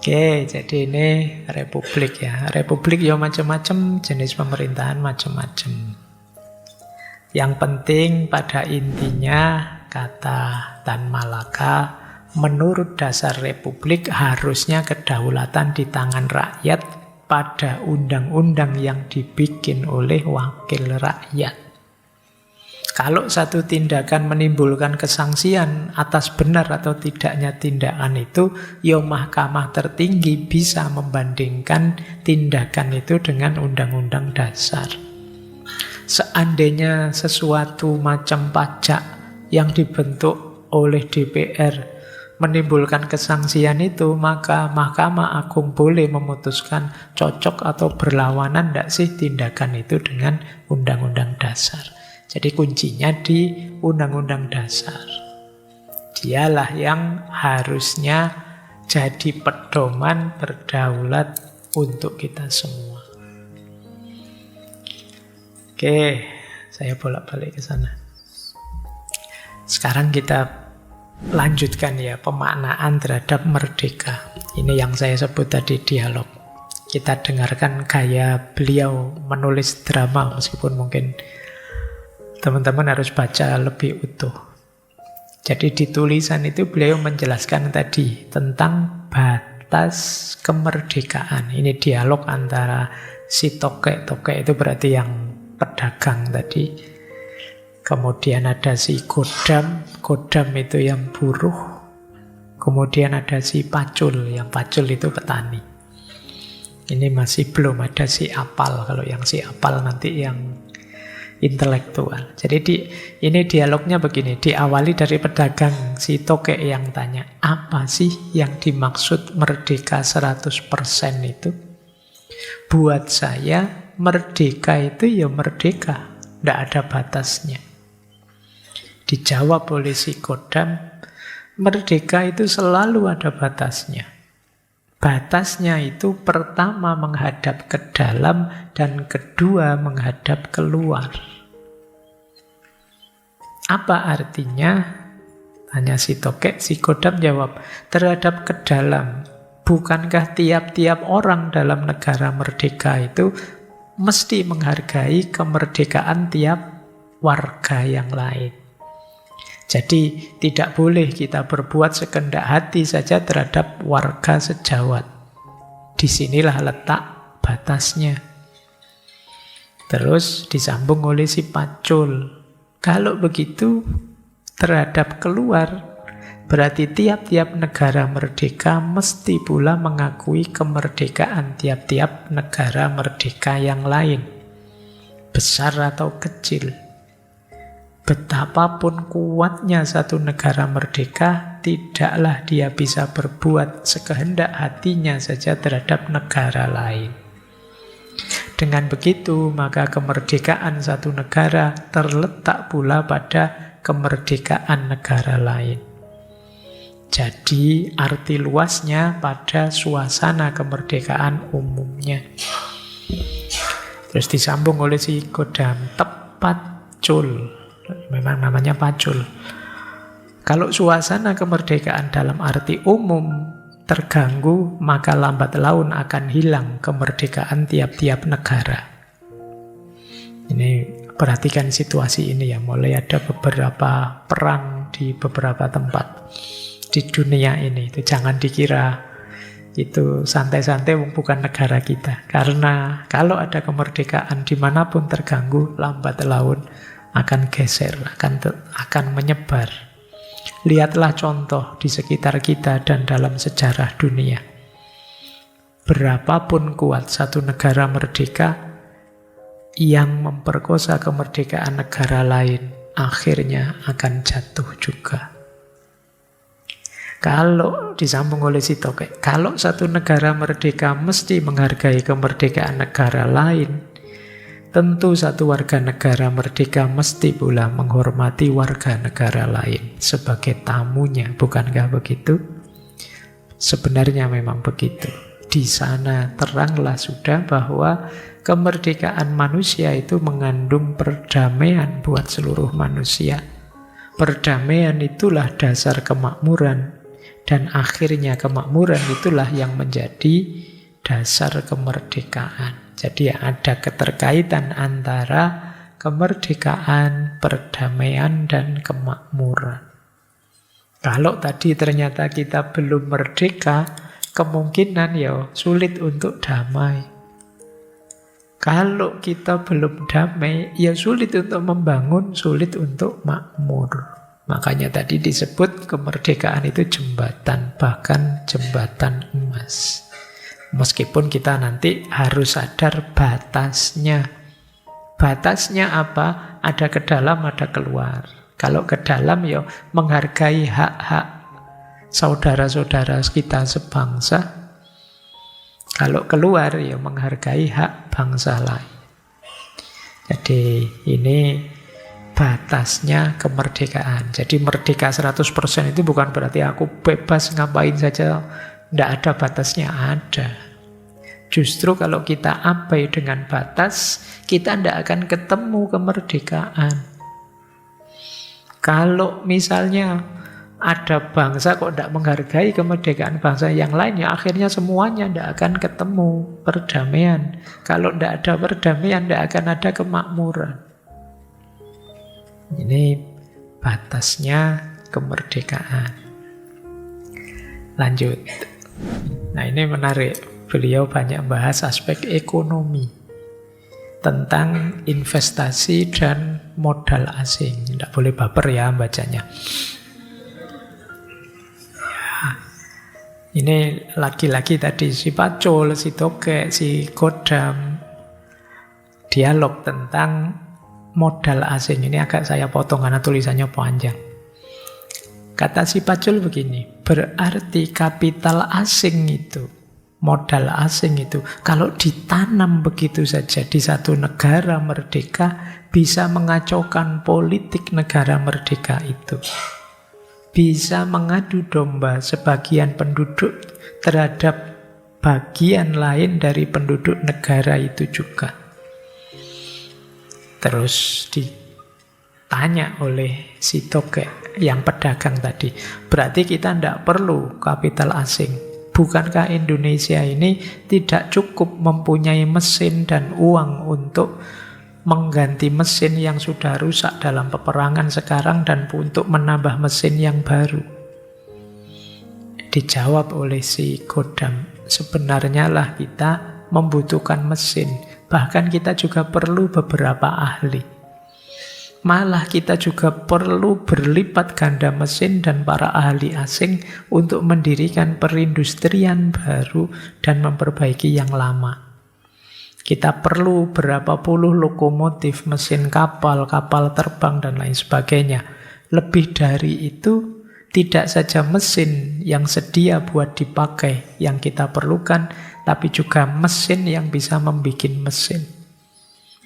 Oke, jadi ini republik ya. Republik ya macam-macam, jenis pemerintahan macam-macam. Yang penting pada intinya kata Tan Malaka, menurut dasar republik harusnya kedaulatan di tangan rakyat pada undang-undang yang dibikin oleh wakil rakyat. Kalau satu tindakan menimbulkan kesangsian atas benar atau tidaknya tindakan itu, ya mahkamah tertinggi bisa membandingkan tindakan itu dengan undang-undang dasar. Seandainya sesuatu macam pajak yang dibentuk oleh DPR menimbulkan kesangsian itu, maka Mahkamah Agung boleh memutuskan cocok atau berlawanan tidak sih tindakan itu dengan undang-undang dasar. Jadi kuncinya di Undang-Undang Dasar. Dialah yang harusnya jadi pedoman berdaulat untuk kita semua. Oke, saya bolak-balik ke sana. Sekarang kita lanjutkan ya pemaknaan terhadap merdeka. Ini yang saya sebut tadi dialog. Kita dengarkan gaya beliau menulis drama, meskipun mungkin teman-teman harus baca lebih utuh. Jadi di tulisan itu beliau menjelaskan tadi tentang batas kemerdekaan. Ini dialog antara si tokek itu berarti yang pedagang tadi. Kemudian ada si godam itu yang buruh. Kemudian ada si pacul, yang pacul itu petani. Ini masih belum ada si apal. Kalau yang si apal nanti yang intelektual. Jadi ini dialognya begini, diawali dari pedagang, si tokek yang tanya, apa sih yang dimaksud merdeka 100% itu? Buat saya, merdeka itu ya merdeka, tidak ada batasnya. Dijawab oleh si Kodam, merdeka itu selalu ada batasnya. Batasnya itu pertama menghadap ke dalam dan kedua menghadap keluar. Apa artinya? Tanya si tokek, si Kodam jawab, terhadap ke dalam. Bukankah tiap-tiap orang dalam negara merdeka itu mesti menghargai kemerdekaan tiap warga yang lain? Jadi tidak boleh kita berbuat sekehendak hati saja terhadap warga sejawat. Disinilah letak batasnya. Terus disambung oleh si Pacul. Kalau begitu terhadap keluar, berarti tiap-tiap negara merdeka mesti pula mengakui kemerdekaan tiap-tiap negara merdeka yang lain, besar atau kecil. Betapapun kuatnya satu negara merdeka, tidaklah dia bisa berbuat sekehendak hatinya saja terhadap negara lain. Dengan begitu, maka kemerdekaan satu negara terletak pula pada kemerdekaan negara lain. Jadi, arti luasnya pada suasana kemerdekaan umumnya. Terus disambung oleh si Kodam, tepat cul. Memang namanya Pacul. Kalau suasana kemerdekaan dalam arti umum terganggu, maka lambat laun akan hilang kemerdekaan tiap-tiap negara. Ini perhatikan situasi ini ya, mulai ada beberapa perang di beberapa tempat di dunia ini. Itu jangan dikira itu santai-santai bukan negara kita. Karena kalau ada kemerdekaan dimanapun terganggu, lambat laun akan geser, akan menyebar. Lihatlah contoh di sekitar kita dan dalam sejarah dunia. Berapapun kuat satu negara merdeka, yang memperkosa kemerdekaan negara lain akhirnya akan jatuh juga. Kalau disambung oleh si tokek, kalau satu negara merdeka mesti menghargai kemerdekaan negara lain, tentu satu warga negara merdeka mesti pula menghormati warga negara lain sebagai tamunya, bukankah begitu? Sebenarnya memang begitu. Di sana teranglah sudah bahwa kemerdekaan manusia itu mengandung perdamaian buat seluruh manusia. Perdamaian itulah dasar kemakmuran, dan akhirnya kemakmuran itulah yang menjadi dasar kemerdekaan. Jadi ada keterkaitan antara kemerdekaan, perdamaian, dan kemakmuran. Kalau tadi ternyata kita belum merdeka, kemungkinan ya sulit untuk damai. Kalau kita belum damai, ya sulit untuk membangun, sulit untuk makmur. Makanya tadi disebut kemerdekaan itu jembatan, bahkan jembatan emas. Meskipun kita nanti harus sadar batasnya. Batasnya apa? Ada ke dalam, ada keluar. Kalau ke dalam ya menghargai hak-hak saudara-saudara kita sebangsa. Kalau keluar ya menghargai hak bangsa lain. Jadi ini batasnya kemerdekaan. Jadi merdeka 100% itu bukan berarti aku bebas ngapain saja. Tidak ada batasnya, ada. Justru kalau kita abai dengan batas, kita tidak akan ketemu kemerdekaan. Kalau misalnya ada bangsa kok tidak menghargai kemerdekaan bangsa yang lain, ya akhirnya semuanya tidak akan ketemu perdamaian. Kalau tidak ada perdamaian, tidak akan ada kemakmuran. Ini batasnya kemerdekaan. Lanjut. Nah ini menarik, beliau banyak bahas aspek ekonomi tentang investasi dan modal asing. Tidak boleh baper ya bacanya. Ya. Ini lagi-lagi tadi si Pacul, si Tokek, si Kodam dialog tentang modal asing. Ini agak saya potong karena tulisannya panjang. Kata si Pacul begini, berarti kapital asing itu modal asing itu, kalau ditanam begitu saja di satu negara merdeka, bisa mengacaukan politik negara merdeka itu. Bisa mengadu domba sebagian penduduk terhadap bagian lain dari penduduk negara itu juga. Terus ditanya oleh si Tokek yang pedagang tadi, berarti kita tidak perlu kapital asing. Bukankah Indonesia ini tidak cukup mempunyai mesin dan uang untuk mengganti mesin yang sudah rusak dalam peperangan sekarang dan untuk menambah mesin yang baru? Dijawab oleh si Godam, sebenarnya lah kita membutuhkan mesin. Bahkan kita juga perlu beberapa ahli. Malah kita juga perlu berlipat ganda mesin dan para ahli asing untuk mendirikan perindustrian baru dan memperbaiki yang lama. Kita perlu berapa puluh lokomotif, mesin kapal, kapal terbang, dan lain sebagainya. Lebih dari itu, tidak saja mesin yang sedia buat dipakai yang kita perlukan, tapi juga mesin yang bisa membuat mesin.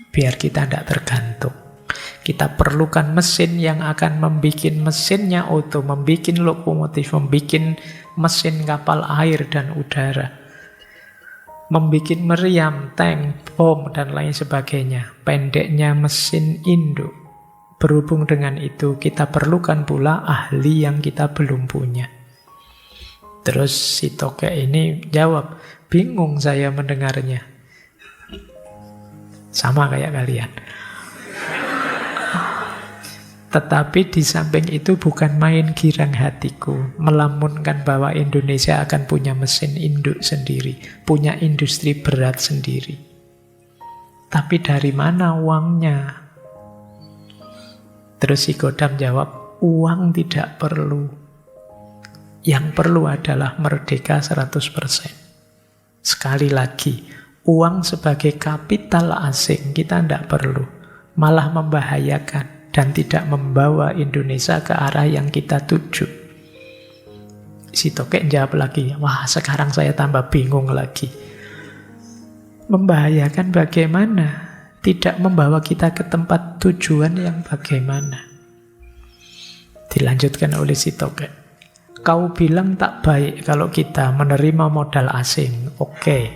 Biar kita tidak tergantung. Kita perlukan mesin yang akan membuat mesinnya auto, membuat lokomotif, membuat mesin kapal air dan udara, membuat meriam, tank, bom, dan lain sebagainya. Pendeknya mesin induk. Berhubung dengan itu, kita perlukan pula ahli yang kita belum punya. Terus si Tokek ini jawab, bingung saya mendengarnya. Sama kayak kalian. Tetapi di samping itu bukan main girang hatiku melamunkan bahwa Indonesia akan punya mesin induk sendiri, punya industri berat sendiri. Tapi dari mana uangnya? Terus si Godam jawab, uang tidak perlu. Yang perlu adalah merdeka 100%. Sekali lagi, uang sebagai kapital asing kita tidak perlu. Malah membahayakan dan tidak membawa Indonesia ke arah yang kita tuju. Si Tokek jawab lagi, wah sekarang saya tambah bingung lagi. Membahayakan bagaimana? Tidak membawa kita ke tempat tujuan yang bagaimana? Dilanjutkan oleh si Tokek. Kau bilang tak baik kalau kita menerima modal asing. Oke,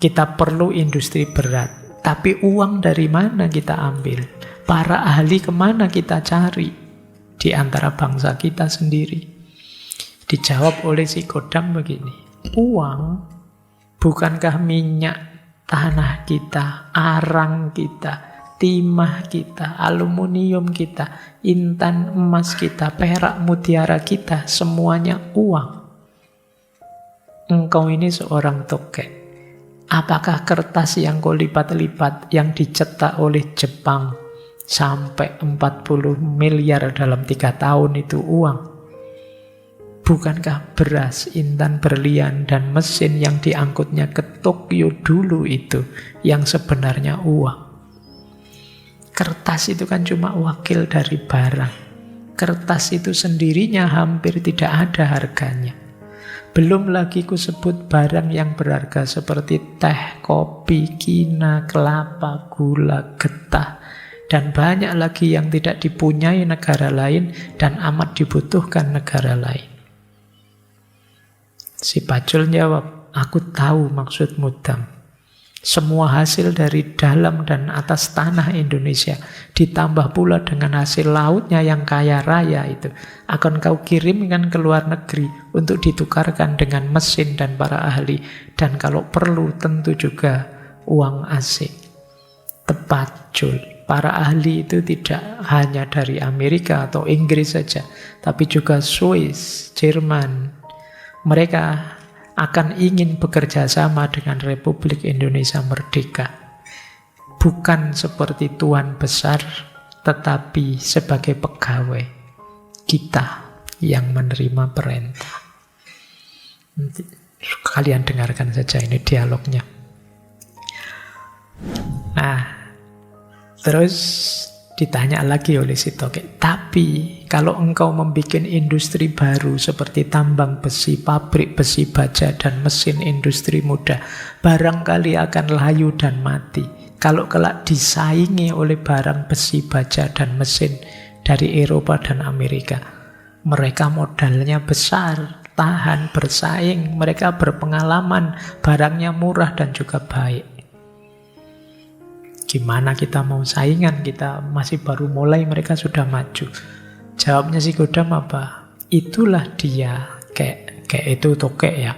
kita perlu industri berat. Tapi uang dari mana kita ambil? Para ahli kemana kita cari di antara bangsa kita sendiri? Dijawab oleh si Godam begini, uang bukankah minyak tanah kita, arang kita, timah kita, aluminium kita, intan emas kita, perak mutiara kita, semuanya uang. Engkau ini seorang Tokek. Apakah kertas yang kau lipat-lipat yang dicetak oleh Jepang sampai 40 miliar dalam 3 tahun itu uang? Bukankah beras, intan berlian, dan mesin yang diangkutnya ke Tokyo dulu itu yang sebenarnya uang? Kertas itu kan cuma wakil dari barang. Kertas itu sendirinya hampir tidak ada harganya. Belum lagi ku sebut barang yang berharga seperti teh, kopi, kina, kelapa, gula, getah, dan banyak lagi yang tidak dipunyai negara lain dan amat dibutuhkan negara lain. Si Pacul jawab, aku tahu maksudmu Dam. Semua hasil dari dalam dan atas tanah Indonesia ditambah pula dengan hasil lautnya yang kaya raya itu akan kau kirimkan ke luar negeri untuk ditukarkan dengan mesin dan para ahli, dan kalau perlu tentu juga uang asing. Tepat, Jul. Para ahli itu tidak hanya dari Amerika atau Inggris saja, tapi juga Swiss, Jerman. Mereka akan ingin bekerja sama dengan Republik Indonesia merdeka. Bukan seperti tuan besar, tetapi sebagai pegawai kita yang menerima perintah. Kalian dengarkan saja ini dialognya. Nah, terus ditanya lagi oleh si Tokek, tapi Kalau engkau membuat industri baru seperti tambang besi, pabrik besi baja, dan mesin industri mudah, barangkali akan layu dan mati. Kalau kelak disaingi oleh barang besi baja dan mesin dari Eropa dan Amerika, mereka modalnya besar, tahan, bersaing, mereka berpengalaman, barangnya murah dan juga baik. Gimana kita mau saingan? Kita masih baru mulai, mereka sudah maju. Jawabnya si Godam apa? Itulah dia, kayak itu tokek ya.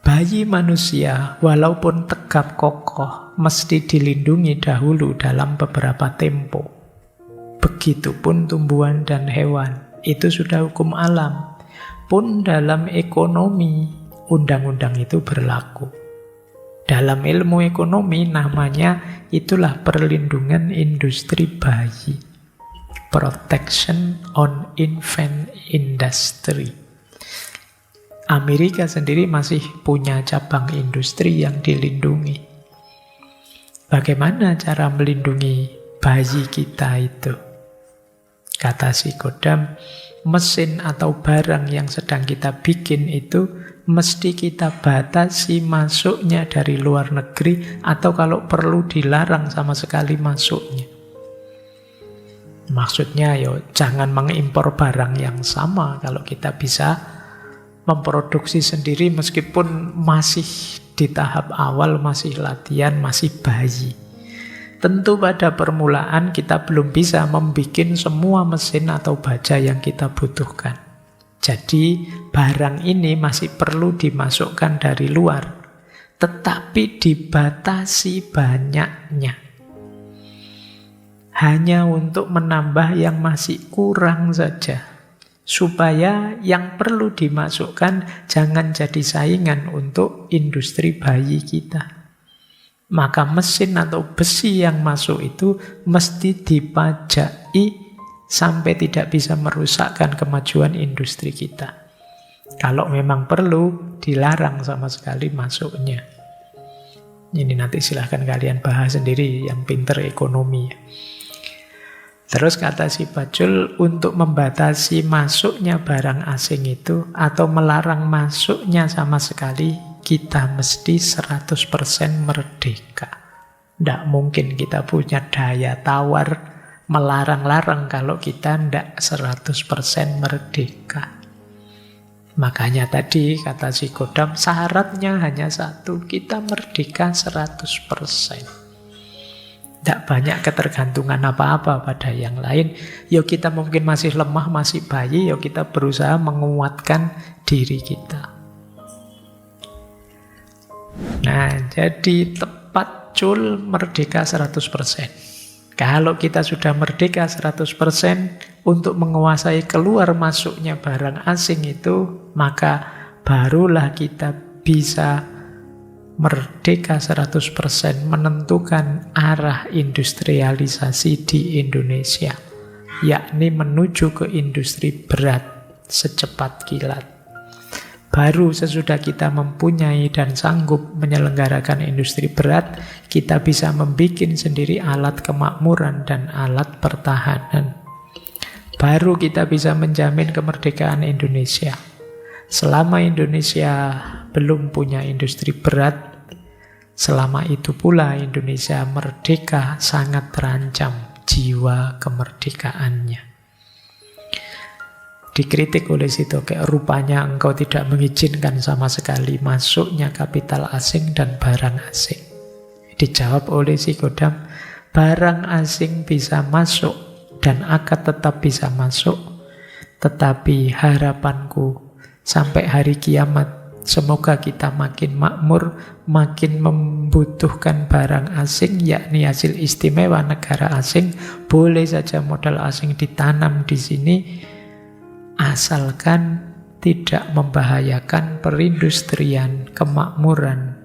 Bayi manusia walaupun tegap kokoh mesti dilindungi dahulu dalam beberapa tempo. Begitupun tumbuhan dan hewan. Itu sudah hukum alam. Pun dalam ekonomi, undang-undang itu berlaku. Dalam ilmu ekonomi namanya itulah perlindungan industri bayi. Protection on Infant Industry. Amerika sendiri masih punya cabang industri yang dilindungi. Bagaimana cara melindungi bayi kita itu? Kata si Godam, mesin atau barang yang sedang kita bikin itu mesti kita batasi masuknya dari luar negeri, atau kalau perlu dilarang sama sekali masuknya. Maksudnya jangan mengimpor barang yang sama kalau kita bisa memproduksi sendiri meskipun masih di tahap awal, masih latihan, masih bayi. Tentu pada permulaan kita belum bisa membuat semua mesin atau baja yang kita butuhkan. Jadi barang ini masih perlu dimasukkan dari luar, tetapi dibatasi banyaknya. Hanya untuk menambah yang masih kurang saja. Supaya yang perlu dimasukkan jangan jadi saingan untuk industri bayi kita. Maka mesin atau besi yang masuk itu mesti dipajaki sampai tidak bisa merusakkan kemajuan industri kita. Kalau memang perlu, dilarang sama sekali masuknya. Ini nanti silahkan kalian bahas sendiri yang pinter ekonomi. Terus kata si Bajul, untuk membatasi masuknya barang asing itu, atau melarang masuknya sama sekali, kita mesti 100% merdeka. Tidak mungkin kita punya daya tawar melarang-larang kalau kita tidak 100% merdeka. Makanya tadi kata si Godam, syaratnya hanya satu, kita merdeka 100%. Tidak banyak ketergantungan apa-apa pada yang lain. Kita mungkin masih lemah, masih bayi, kita berusaha menguatkan diri kita. Nah, jadi tepat Cul merdeka 100%. Kalau kita sudah merdeka 100% untuk menguasai keluar masuknya barang asing itu, maka barulah kita bisa merdeka 100% menentukan arah industrialisasi di Indonesia, yakni menuju ke industri berat secepat kilat. Baru sesudah kita mempunyai dan sanggup menyelenggarakan industri berat, kita bisa membuat sendiri alat kemakmuran dan alat pertahanan. Baru kita bisa menjamin kemerdekaan Indonesia. Selama Indonesia belum punya industri berat, selama itu pula Indonesia merdeka sangat terancam jiwa kemerdekaannya. Dikritik oleh si Tokek, rupanya engkau tidak mengizinkan sama sekali masuknya kapital asing dan barang asing. Dijawab oleh si Godam, barang asing bisa masuk dan akan tetap bisa masuk, tetapi harapanku sampai hari kiamat, semoga kita makin makmur, makin membutuhkan barang asing, yakni hasil istimewa negara asing. Boleh saja modal asing ditanam di sini, asalkan tidak membahayakan perindustrian, kemakmuran,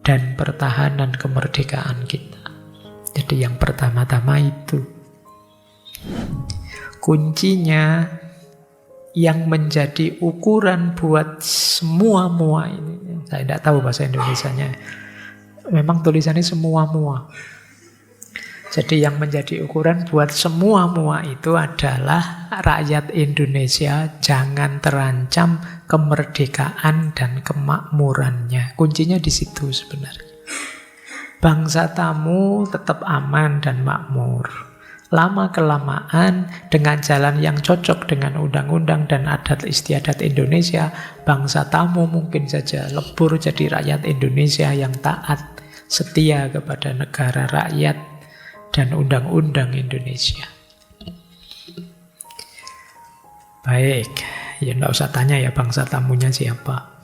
dan pertahanan kemerdekaan kita. Jadi yang pertama-tama itu. Kuncinya yang menjadi ukuran buat semua-mua ini. Saya tidak tahu bahasa Indonesianya. Memang tulisannya semua-mua. Jadi yang menjadi ukuran buat semua itu adalah rakyat Indonesia jangan terancam kemerdekaan dan kemakmurannya. Kuncinya di situ sebenarnya. Bangsa tamu tetap aman dan makmur. Lama-kelamaan dengan jalan yang cocok dengan undang-undang dan adat istiadat Indonesia, bangsa tamu mungkin saja lebur jadi rakyat Indonesia yang taat, setia kepada negara rakyat dan undang-undang Indonesia. Baik, ya enggak usah tanya ya bangsa tamunya siapa.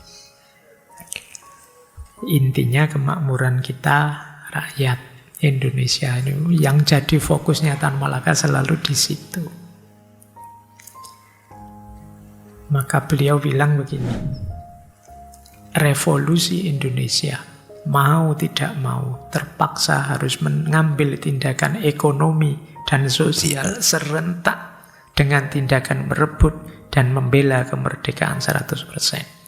Intinya kemakmuran kita rakyat Indonesia ini yang jadi fokusnya Tan Malaka selalu di situ. Maka beliau bilang begini, revolusi Indonesia mau tidak mau terpaksa harus mengambil tindakan ekonomi dan sosial serentak dengan tindakan merebut dan membela kemerdekaan 100%.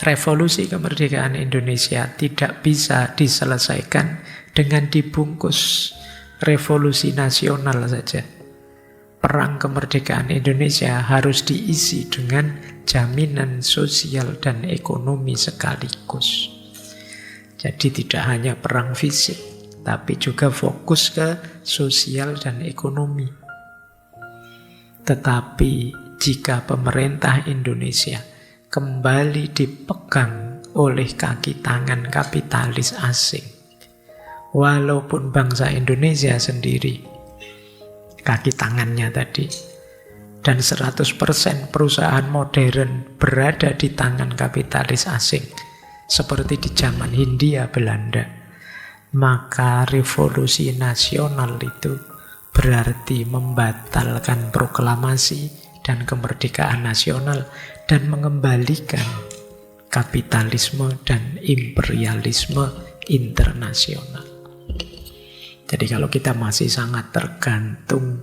Revolusi kemerdekaan Indonesia tidak bisa diselesaikan dengan dibungkus revolusi nasional saja. Perang kemerdekaan Indonesia harus diisi dengan jaminan sosial dan ekonomi sekaligus. Jadi tidak hanya perang fisik, tapi juga fokus ke sosial dan ekonomi. Tetapi jika pemerintah Indonesia kembali dipegang oleh kaki tangan kapitalis asing, walaupun bangsa Indonesia sendiri kaki tangannya tadi, dan 100% perusahaan modern berada di tangan kapitalis asing, seperti di zaman Hindia Belanda, maka revolusi nasional itu berarti membatalkan proklamasi dan kemerdekaan nasional dan mengembalikan kapitalisme dan imperialisme internasional. Jadi kalau kita masih sangat tergantung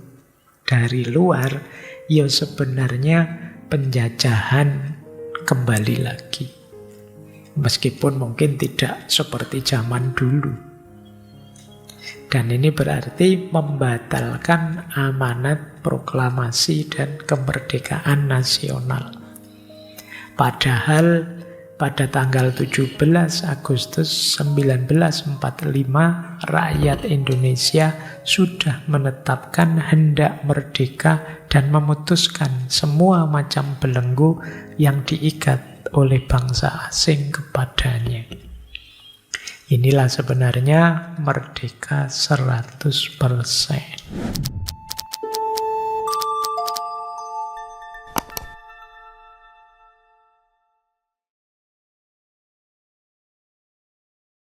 dari luar, ya sebenarnya penjajahan kembali lagi. Meskipun mungkin tidak seperti zaman dulu. Dan ini berarti membatalkan amanat proklamasi dan kemerdekaan nasional. Padahal pada tanggal 17 Agustus 1945 rakyat Indonesia sudah menetapkan hendak merdeka dan memutuskan semua macam belenggu yang diikat oleh bangsa asing kepadanya. Inilah sebenarnya merdeka 100%.